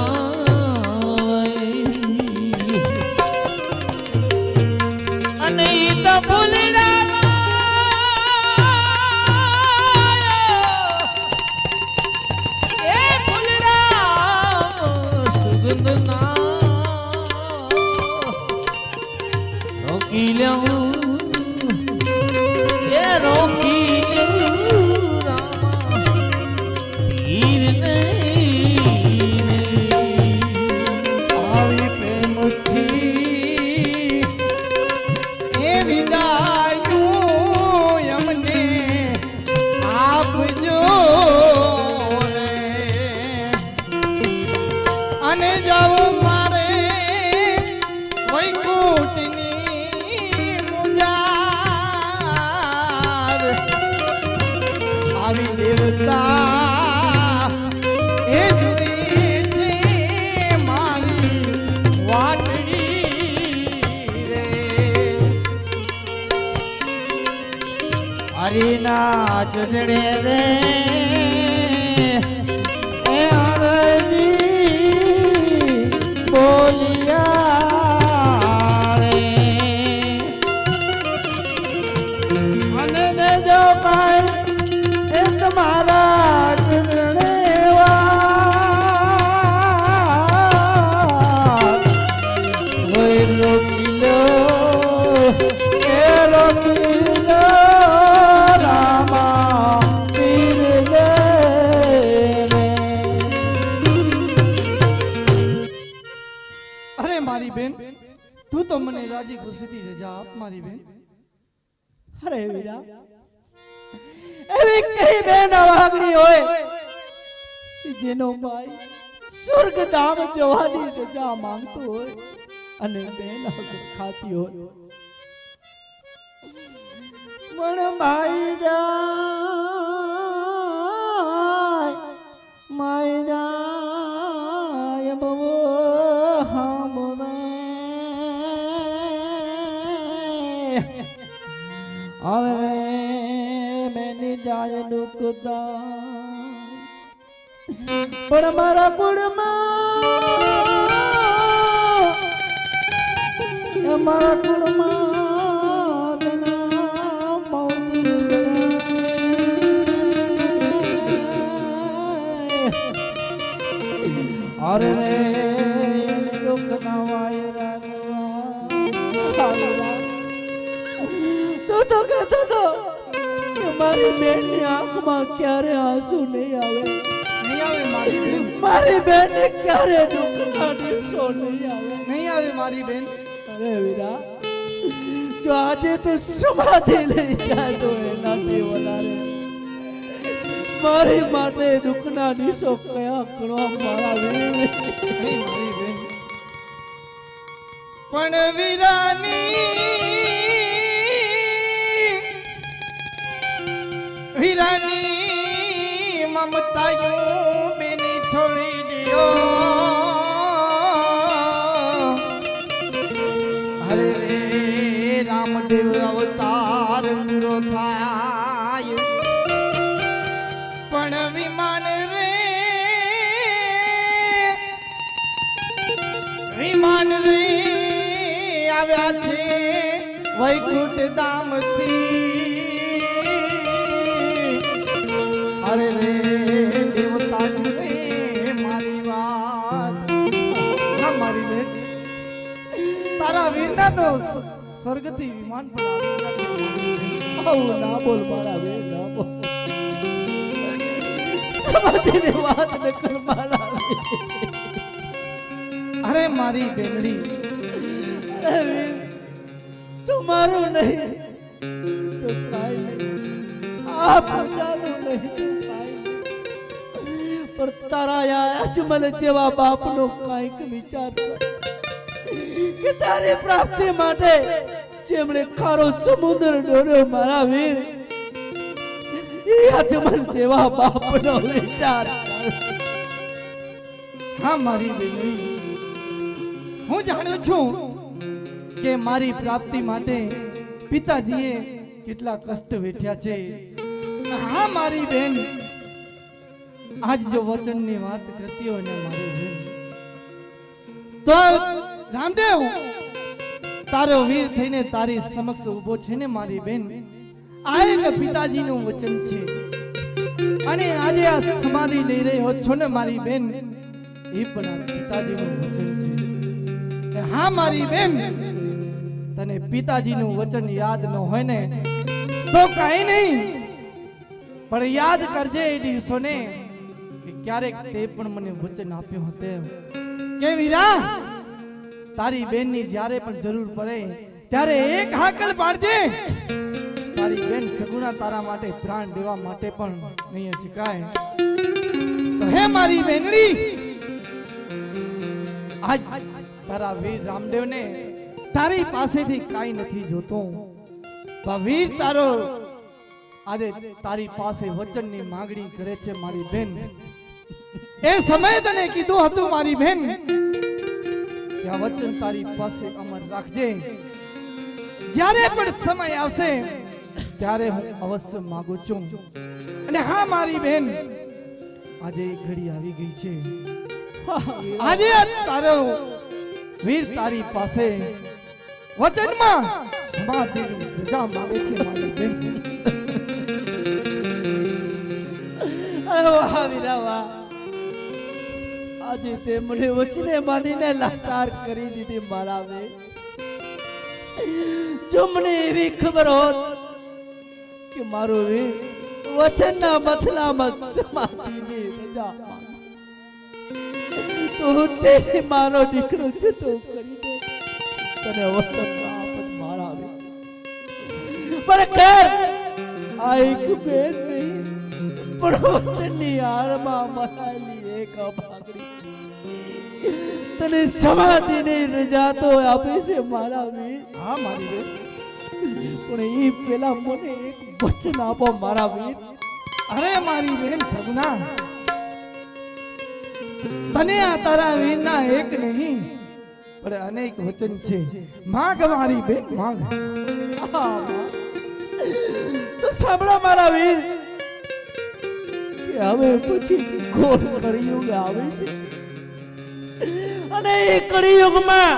S1: અને ઈ તો ફૂલના એ ફૂલના સુગંધના રોકી લેવું
S7: અને જાવું મારે વૈકુંઠની મુજાર આવી દેવતા એ જોઈ છે મારી વાટડી રે હરીના ચજડે રે
S6: મારી બેન તું તો મને રાજી ખુશીથી રજા આપ મારી બેન.
S7: અરે વીરા એવી કઈ બેન અવાગણી હોય કે જેનો ભાઈ સ્વર્ગ ધામ જવાની રજા માંગતો હોય અને બેન ખાતી હોય પણ માઈ જાય માઈ જાય બહુ હવે મેને જાય દુઃખતા પણ મારા કુળમાં અરે દુઃખ ના વાય તો કહેતો તો કે મારી બેનની આંખમાં ક્યારે આંસુ નહીં આવે મારી બેન ને ક્યારે દુઃખના દિવસો નહીં આવે
S6: મારી બેન.
S7: અરે વીરા જો આજે તું સમાધિ લઈ જાય તો એનાથી વધારે મારી માટે દુઃખના દિવસો કયા કરવા મારા વીર
S6: મારી બેન પણ વીરાની મમતાયું બેની છોડી દિયો.
S7: અરે રે રામદેવ અવતાર પૂરો થાય
S6: પણ વિમાન રે આવ્યા છે વૈકુંઠ ધામથી.
S7: અરે રે દેવતા રે મારી વાત
S6: હા મારી બેન તારા વીરના તો સ્વર્ગથી વિમાન પણ
S7: આવું ના બોલ મારા બેન ના બોલ સમાધિની વાત ન કર મારા
S6: અરે મારી બેનડી
S7: અરે વીર તમારું નહીં તો કાઈ નહીં આ પ્રજાનું નહીં તો કાઈ નહીં. પણ તારા અજમલ જેવા બાપનો કાંઈક વિચાર કર કે તારી પ્રાપ્તિ માટે જેમણે ખારો સમુદ્ર ડોર્યો મારા વીર, એ અજમલ તેવા બાપનો વિચાર કર.
S6: હા મારી બેન, હું જાણું છું કે મારી પ્રાપ્તિ માટે પિતાજીએ કેટલા કષ્ટ વેઠ્યા છે. હા મારી બેન, આજ જો વચનની વાત કરતી હોય ને મારી બેન, તો રામદેવ તારો વીર થઈને તારી સમક્ષ ઊભો છે ને મારી બેન. આ એક પિતાજીનું વચન છે અને આજે આ સમાધિ લઈ રહ્યો છો ને મારી બેન, એ પણ આ પિતાજીનું વચન છે. હા મારી બેન, તને પિતાજીનું વચન યાદ ન હોય ને તો કાઈ નહીં, પણ યાદ કરજે એ દિવસોને કે ક્યારેક તે પણ મને વચન આપ્યું હતું કે વીરા, તારી બેનની જ્યારે પણ જરૂર પડે ત્યારે એક હાકલ પાડજે. તારી બેન સગુણા તારા માટે પ્રાણ દેવા માટે પણ નહીં ચૂકાય. તો હે મારી બેનડી, આજ તારા વીર રામદેવને તારી પાસેથી કાઈ નથી જોતો. વીર તારો આજે તારી પાસે વચનની માંગણી કરે છે મારી બેન. એ સમયે તને કીધું હતું મારી બેન કે આ વચન તારી પાસે અમર રાખજે. જ્યારે પણ સમય આવશે ત્યારે હું અવશ્ય માંગુ છું. અને હા મારી બેન, આજે એક ઘડી આવી ગઈ છે. આજે તારો વીર તારી પાસે વચનમાં સમાધિની રજા માંગે છે મારી બેન.
S7: અરે વાહ વીરા વાહ, આજે તે મને વચને બાંધીને લાચાર કરી દીધી મારા વીર. જો મને એવી ખબર હોત કે મારો વીર વચનના મથલામાં સમાધિની રજા માંગશે, તો હું તે મારો દીકરો જતો કરીને તને વચન આપત મારા વીર. પણ કર આ એક બેન નહીં, પણ વચનની આડમાં મનાયેલી એક અભાગડી તને સમાધિની રજા તો આપે છે મારા વીર.
S6: હા મારી બેન,
S7: પણ એ પેલા મને એક વચન આપો મારા વીર.
S6: અરે મારી બેન સગુણા, તને આ તારા વીરના એક નહીં પણ અનેક વચન છે. માંગ મારી બેન માંગ.
S7: તો સાંભળો મારા વીર કે હવે પછી ઘોર કળિયુગ આવે છે, અને એ કળિયુગમાં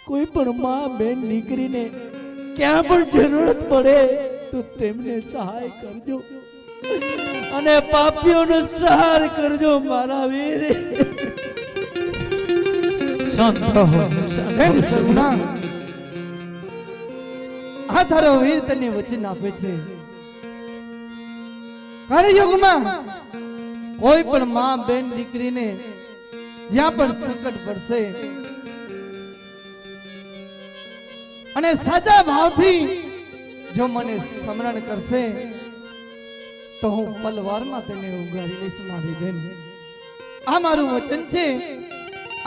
S7: કોઈ પણ માં બેન દીકરીને ક્યાં પણ જરૂરત પડે તો તેમને સહાય કરજો અને પાપીઓનો સહાર કરજો મારા વીર.
S6: બેન સગુણા, આ તારો વીર તને વચન આપે છે. કળિયુગમાં કોઈ પણ માં બેન દીકરીને જ્યાં પણ સંકટ પડશે અને સાચા ભાવથી જો મને સ્મરણ કરશે તો હું પલવારમાં તેને ઉગારી લઈશ મારી બેન. આ મારું વચન છે.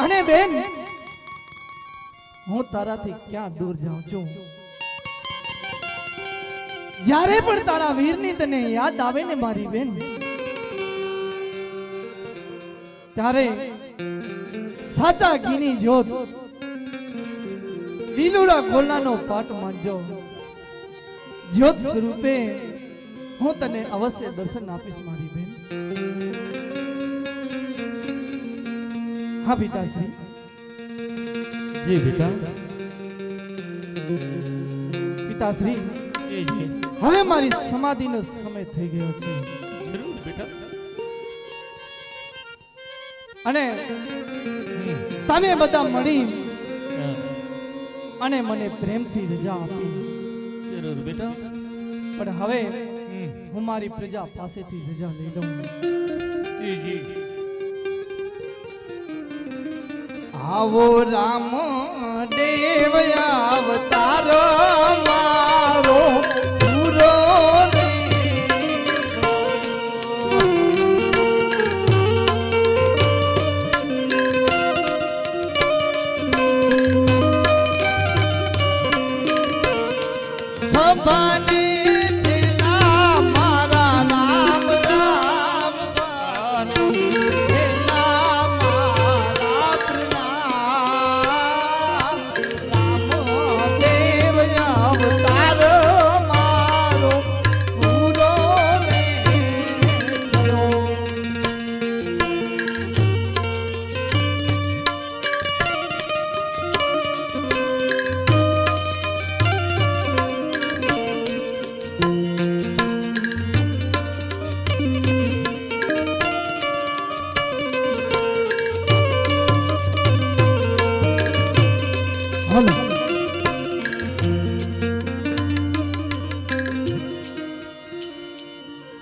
S6: અને બેન, હું તારાથી ક્યાં દૂર જાઉં છું, જ્યારે પણ તારા વીરની તને યાદ આવે ને મારી બેન, ત્યારે સાચા ઘીની જ્યોત લીલુડા ગોળાનો પાટ માંડજો. જ્યોત સ્વરૂપે હું તને અવશ્ય દર્શન આપીશ મારી બેન. હા પિતાશ્રી.
S1: જી બેટા.
S6: પિતાશ્રી,
S1: જી જી.
S6: હવે મારી સમાધિનો સમય થઈ ગયો છે
S1: જરૂર બેટા.
S6: અને તમે બધા મળી
S1: હા,
S6: અને મને પ્રેમથી રજા આપી,
S1: જરૂર બેટા.
S6: પણ હવે
S1: હમ.
S6: હું મારી પ્રજા પાસેથી રજા લઈ લઉં.
S1: જી જી.
S6: આવો રામ દેવ અવતારો મારો પૂરો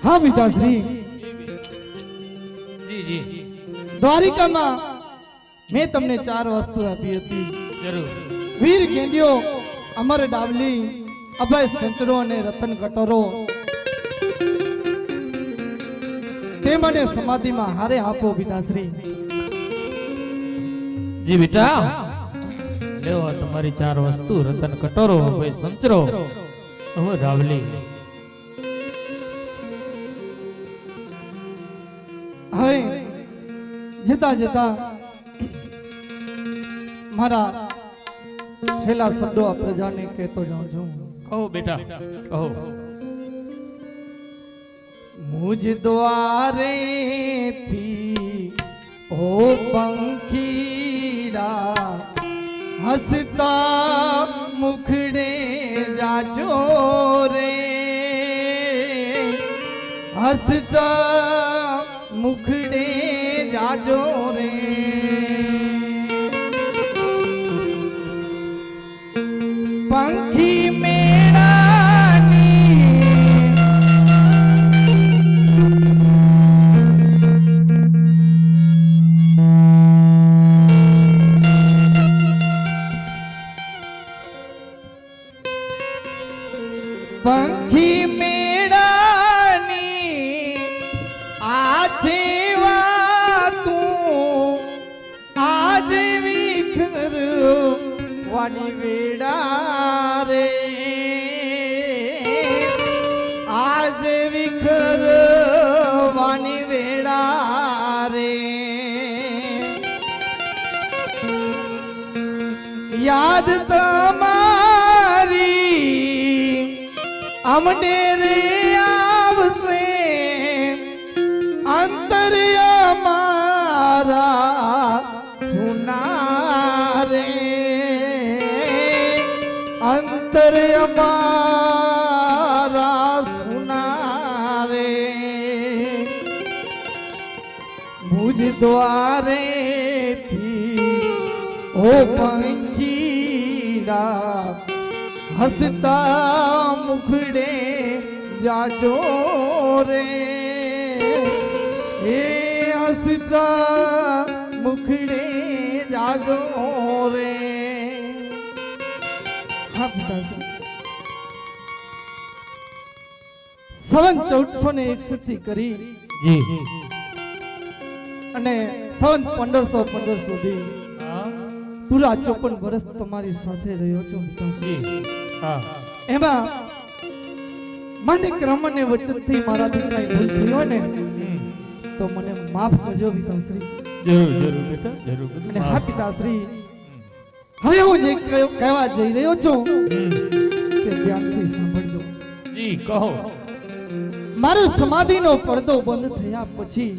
S6: હા પિતાશ્રી,
S1: જી જી
S6: દ્વારિકામાં મેં તમને 4 વસ્તુ આપી હતી.
S1: જરૂર.
S6: વીર ગેંડિયો, અમર ડાવલી, અભય સંચરો અને રતન કટોરો. તે મને સમાધિમાં હારે આપો પિતાશ્રી.
S1: જી બેટા, લેવો આ તમારી 4 વસ્તુ, રતન કટોરો, ભાઈ સંચરો, હવે રાવલી.
S6: હવે જતા જતા મારા છેલ્લા શબ્દો આ પ્રજાને કહેતો જાઉં છું.
S1: કહો બેટા, કહો.
S6: મુજ દ્વારે થી ઓ પંખીડા હસતા મુખડે જાજો રે, હસતા મુખડે જાજો રે. પંખી મેળાની પંખી મેળાની આજે વાતું આજ વિખર વાની વેડા રે, આજ વિખર વાની વેડા રે. યાદ તમારી અમને રે આવશે, અંતર અમારા સુના રે, અંતર અમારા સુના રે. મુજ દ્વારે થી ઓ પંખીડા હસતા મુખડે જાજો રે, એ હસતા મુખડે જાજો રે. હા પિતાજી, સન 1461 થી કરી
S1: જી
S6: અને સન 1515 સુધી પૂરા 54 વર્ષ તમારી સાથે રહ્યો છું પિતાશ્રી.
S1: જી હા.
S6: એમાં મને ક્રમ અને વચનથી મારાથી કાંઈ ભૂલ થઈ હોય ને તો મને માફ કરજો પિતાશ્રી.
S1: જરૂર જરૂર બેટા, જરૂર.
S6: અને હા પિતાશ્રી, હવે હું જે કહેવા જઈ રહ્યો છું તે ધ્યાનથી સાંભળજો.
S1: જી કહો.
S6: મારો સમાધિનો પડદો બંધ થયા પછી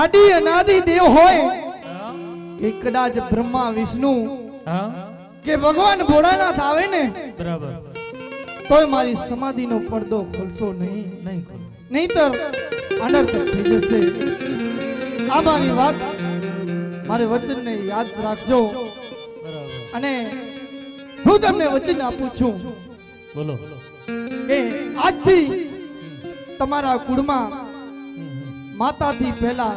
S6: આદિ અનાદિ દેવ હોય કે કદાચ બ્રહ્મા વિષ્ણુ
S1: હા
S6: કે ભગવાન ભોળાનાથ આવે ને
S1: બરાબર,
S6: તોય મારી સમાધિનો પડદો ખોલશો નહીં,
S1: નહીં
S6: નહીતર અનર્થ થઈ જશે. આ મારી વાત, મારે વચનને યાદ રાખજો.
S1: બરાબર.
S6: અને હું તમને વચન આપું છું
S1: બોલો.
S6: કે આજથી તમારા કુળમાં માતાથી પહેલા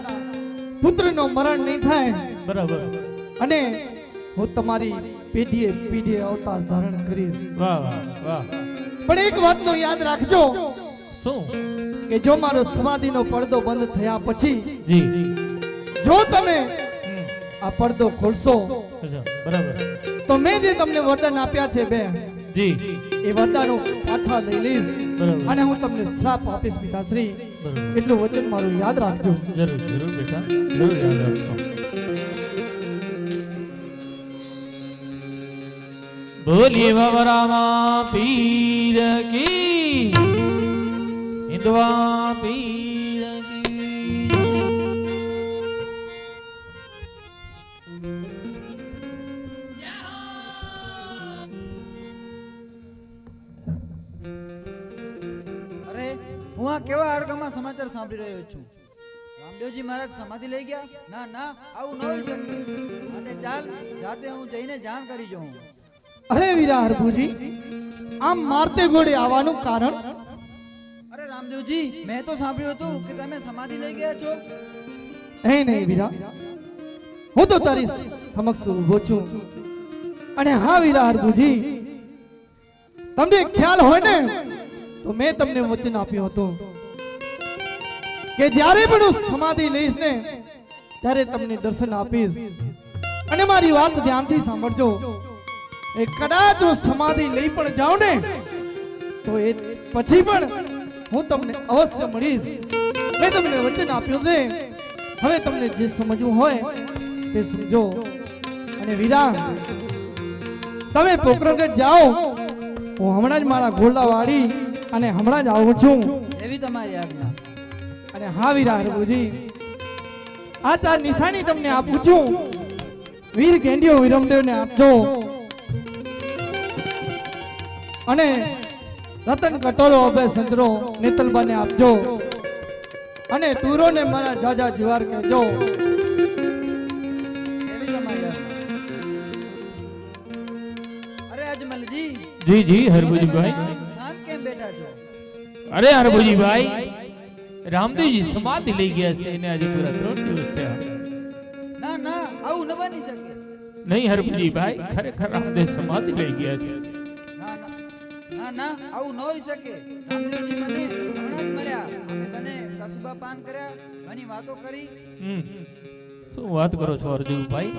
S6: પુત્રનો મરણ નહીં થાય,
S1: બરાબર.
S6: અને હું તમારી પેઢીએ પેઢીએ અવતાર ધારણ કરીશ.
S1: વાહ વાહ વાહ.
S6: પણ એક વાતનો યાદ રાખજો
S1: શું?
S6: કે જો મારો સમાધિનો પડદો બંધ થયા પછી
S1: જી
S6: જો તમે આ પડદો ખોલશો
S1: અચ્છા, બરાબર.
S6: તો મેં જે તમને વરદાન આપ્યા છે બે,
S1: જી
S6: એ વરદાનો પાછા લઈ લઈશ
S1: બરાબર.
S6: અને હું તમને શ્રાપ આપીશ પિતાશ્રી. એટલું વચન મારું યાદ રાખજો.
S1: જરૂર જરૂર બેટા, જરૂર યાદ રાખશો. બોલીએ બાબરામા પીર કી, હિંદવા પીર કી.
S9: અરે હું આ કેવા હડકામાં સમાચાર સાંભળી રહ્યો છું. રામદેવજી મહારાજ સમાધિ લઈ ગયા? ના ના, આવું ન હોઈ શકે. અને ચાલ જાતે હું જઈને જાણ કરી જાઉં.
S6: અરે વીરા હરભુજી, આમ મારતે ઘોડે આવવાનું કારણ?
S9: અરે રામદેવજી, મેં તો સાંભળ્યું હતું કે તમે સમાધિ લઈ ગયા છો.
S6: નહીં વીરા, હું તો તારી સમક્ષ ઊભો છું. અને હા વીરા હરભુજી, તમને ખ્યાલ હોય ને તો મેં તમને વચન આપ્યું હતું કે જ્યારે પણ હું સમાધિ લઈશ ને ત્યારે તમને દર્શન આપીશ. અને મારી વાત ધ્યાનથી સાંભળજો, એ કદાચ હું સમાધિ લઈ પણ જાઉં ને તો એ પછી પણ હું તમને અવશ્ય મળીશ. મેં તમને વચન આપ્યું છે. હવે તમને જે સમજવું હોય તે સમજો. અને વીરા, તમે પોકરણગઢ જાઓ, હું હમણાં જ મારા ઘોડા વાળી અને હમણાં જ આવું છું.
S9: એવી તમારી આજ્ઞા.
S6: અને હા વીરા હરભુજી, આ 4 નિશાની તમને આપું છું. વીર ગેંડિયો વિરમદેવને આપજો, અને રતન કટોરો અભય સંતરો નેતલબાને આપજો, અને તુરોને મારા જાજા જુવાર કહેજો.
S9: એવી તમારી આજ્ઞા. અરે અજમલજી,
S1: જી જી હરભુજીભાઈ.
S9: શાંત કેમ બેઠા છો?
S1: અરે હરભુજીભાઈ, રામદેવજી સમાધિ લઈ ગયા છે એને આજે પૂરા 3 દિવસ થયા.
S9: ના ના, આવું ન બની શકે.
S1: નહીં હરભુજીભાઈ, ખરેખર રામદેવ સમાધિ લઈ ગયા છે.
S9: ના ના ના ના, આવું ન હોઈ શકે. રામદેવજી મને હમણાં જ મળ્યા. અમે બંને કસુબા પાન કર્યા, ઘણી વાતો કરી.
S1: શું વાત કરો છો અર્જુનભાઈ?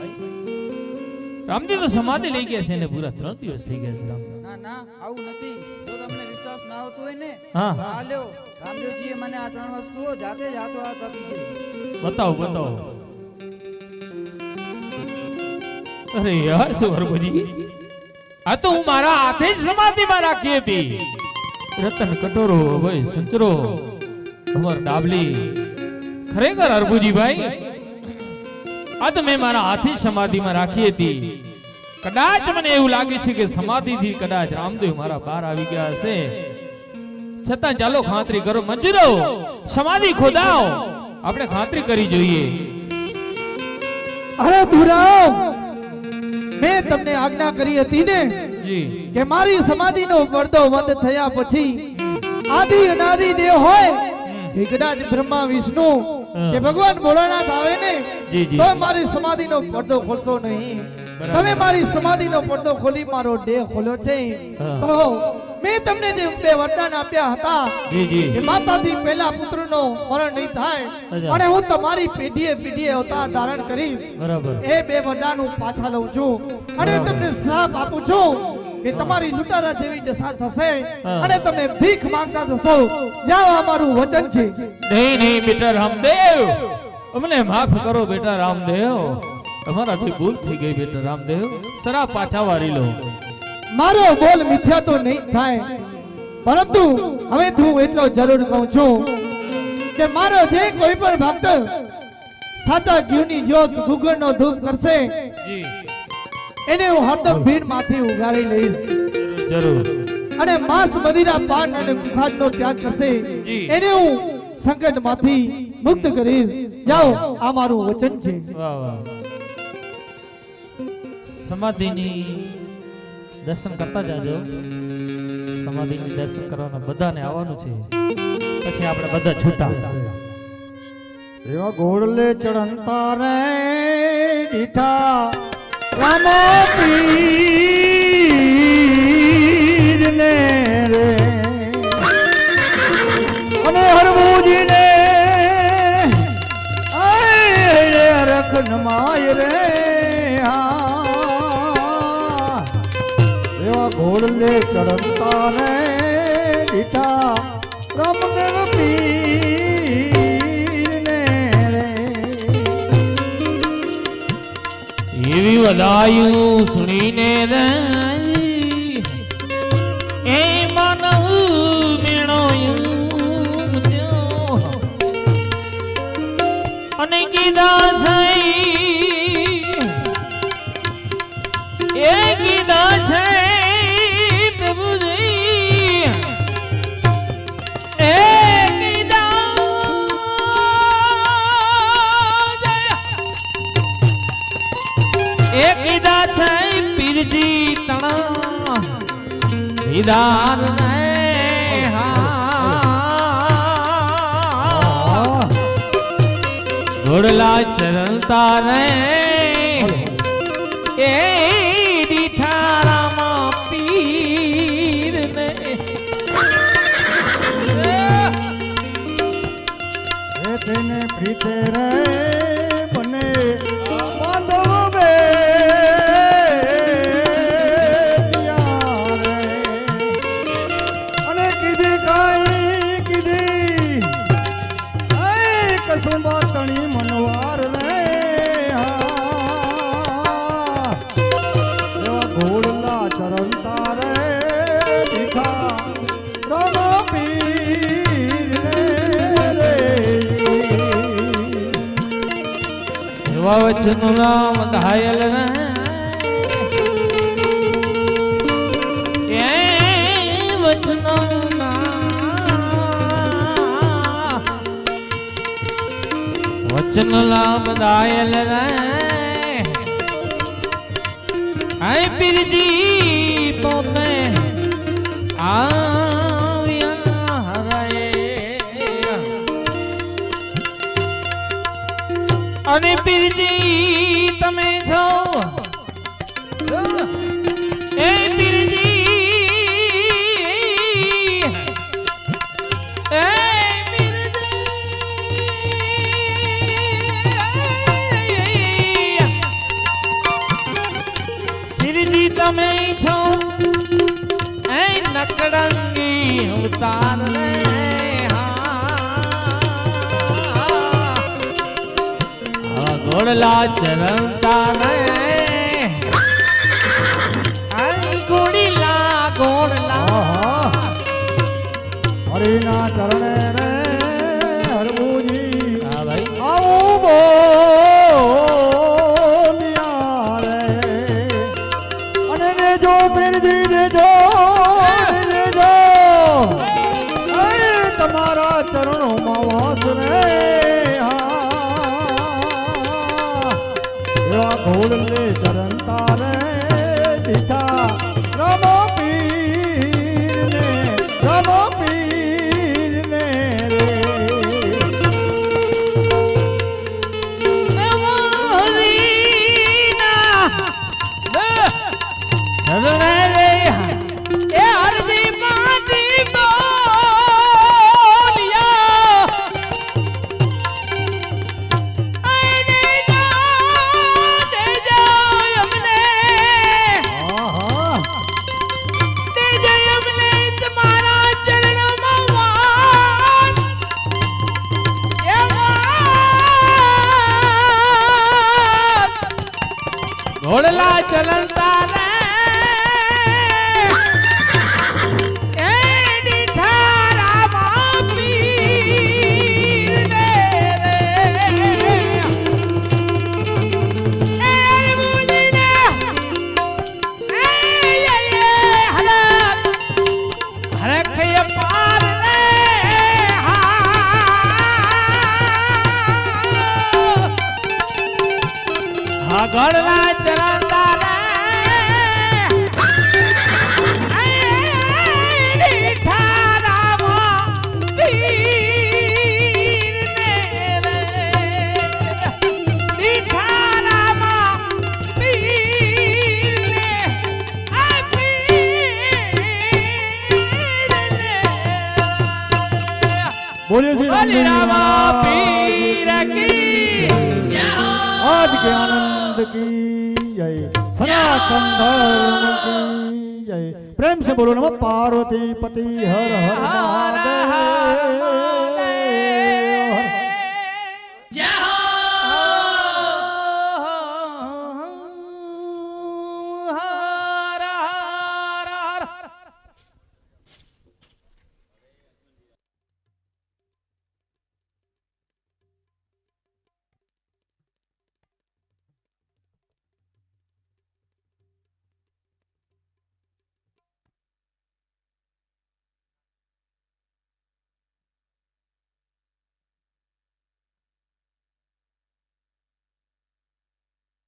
S1: રામદેવ તો સમાધિ લઈ ગયા છે એને પૂરા 3 દિવસ થઈ ગયા છે.
S9: ના ના, આવું નથી. જો તમને વિશ્વાસ ના આવતો હોય ને,
S1: હા.
S9: તો આ લ્યો, રામદેવજીએ મને આ 3 વસ્તુઓ જાતે જ હાથો હાથ આપી છે.
S1: બતાવો બતાવો. અરે યાર શું હરભુજી, આ તો હું મારા હાથે જ સમાધિમાં રાખી હતી. રતન કટોરો અભય સંચરો અમર ડાબલી, ખરેખર હરભુજીભાઈ આ તો મેં મારા હાથે જ સમાધિમાં રાખી હતી. કદાચ મને એવું લાગે છે કે સમાધિથી કદાચ રામદેવ મારા બહાર આવી ગયા હશે. છતાં ચાલો ખાતરી કરો. મંજૂરો, સમાધિ ખોદાઓ, આપણે ખાતરી કરી જોઈએ.
S6: અરે ધુરાવ, મેં તમને આજ્ઞા કરી હતી ને
S1: જી
S6: કે મારી સમાધિનો પડદો બંધ થયા પછી આદિ અનાદિ દેવ હોય કે કદાચ બ્રહ્મા વિષ્ણુ કે ભગવાન ભોળાનાથ આવે ને
S1: જી, જી.
S6: તો મારી સમાધિનો પડદો ખોલશો નહીં.
S1: બરાબર.
S6: તમે મારી સમાધિનો પડદો ખોલી મારો દેહ ખોલ્યો છે.
S1: હા.
S6: તો મેં તમને જે 2 વરદાન આપ્યા હતા
S1: જી જી
S6: કે માતાથી પહેલા પુત્રનો મરણ નહીં થાય,
S1: અચ્છા.
S6: અને હું તમારી પેઢીએ પેઢીએ અવતાર ધારણ કરી
S1: બરાબર.
S6: એ 2 વરદાન હું પાછા લઉં છું. અને
S1: બરાબર.
S6: તમને શ્રાપ આપું છું કે તમારી લૂંટારા જેવી દશા થશે
S1: હા.
S6: અને તમે ભીખ માંગતા થશો. જાઓ, અમારું વચન છે.
S1: નહીં નહીં બેટા રામદેવ, અમને માફ કરો બેટા રામદેવ. અમારાથી ભૂલ થઈ ગઈ બેટા રામદેવ. સરા પાછા વારી લો.
S6: મારો બોલ મિથ્યા તો નહીં થાય, પરંતુ હવે હું એટલો જરૂર કહું છું કે મારો જે કોઈ પણ ભક્ત સાચા ઘીની જ્યોત ગુગળનો ધૂપ કરશે
S1: જી
S6: એને હું હરદમ ભીડ માંથી ઉગારી લઈશ.
S1: જરૂર.
S6: અને માંસ મદિરા પાન અને મુખાજનો ત્યાગ કરશે
S1: જી.
S6: એને હું સંકટ માંથી મુક્ત કરીશ. જાઓ, આ મારું વચન છે.
S1: વાહ વાહ. સમાધિની દર્શન કરતા જાજો. સમાધિની દર્શન કરવાના બધાને આવવાનું છે, પછી આપણે બધા છૂટા.
S2: એવા ઘોડલે ચડંતા રે દીઠા રામા પીર ને રે, અને હરભુજી ને આય રખન માય રે. હા, એવા ઘોડલે ચડંતા રે દીઠા રામદેવ પીર
S1: એવી વધાયું સુણીને રે એ માનવ મેણો અને કીધા છે એ કીધા છે પ્રભુજી એ કીધા છે પીરજી તણા વિધાન ને ઘોડલા ચરણતા રે એ દીઠારામાં પીર ને
S2: તેને પ્રીતે રે બને માધવ બે અને કીધી કાઈ કીધી કસુંબા તણી મનવાર રે ઘોડલા ચરણ તારે દીખા રામા પીર રે
S1: એવા વચનો રામ ધાયલ રે એ વચનો વચન લાભ દાયલ રે આય પીરજી પોતે આવ્યા હરે અને પીરજી તમે છો એ પીરજી એ પીરજી તમે છો એ નકડંગી અવતાર રે ઘોડલા ચરણતા રે ઘોડીલા ઘોડલા
S2: હરિના ચરણે રે હરભુજી
S1: હા ભાઈ
S2: આવું બોલ્યા રે અને ને જો પ્રેરજી દેજો દેજો તમારા ચરણોમાં વાસ રે ઘોડલે ચરણ તારે દીઠા રામો પીર ને રે
S1: ઘોડલા ચલનતા રે એ દીઠા રામા પીર ને રે એ મુજી ને એ હલા હરે ખય પાર રે હા ઘોડલા ચરણતા રે દીઠા રામા પીર ને રે દીઠા રામા પીર ને આ પીર ને
S2: બોલીએ શ્રી
S1: બોલી રામા પીર કી
S2: आज के आनंद की जय सनातन धर्म की जय प्रेम से बोलो नमः पार्वती पति हर हर महादेव।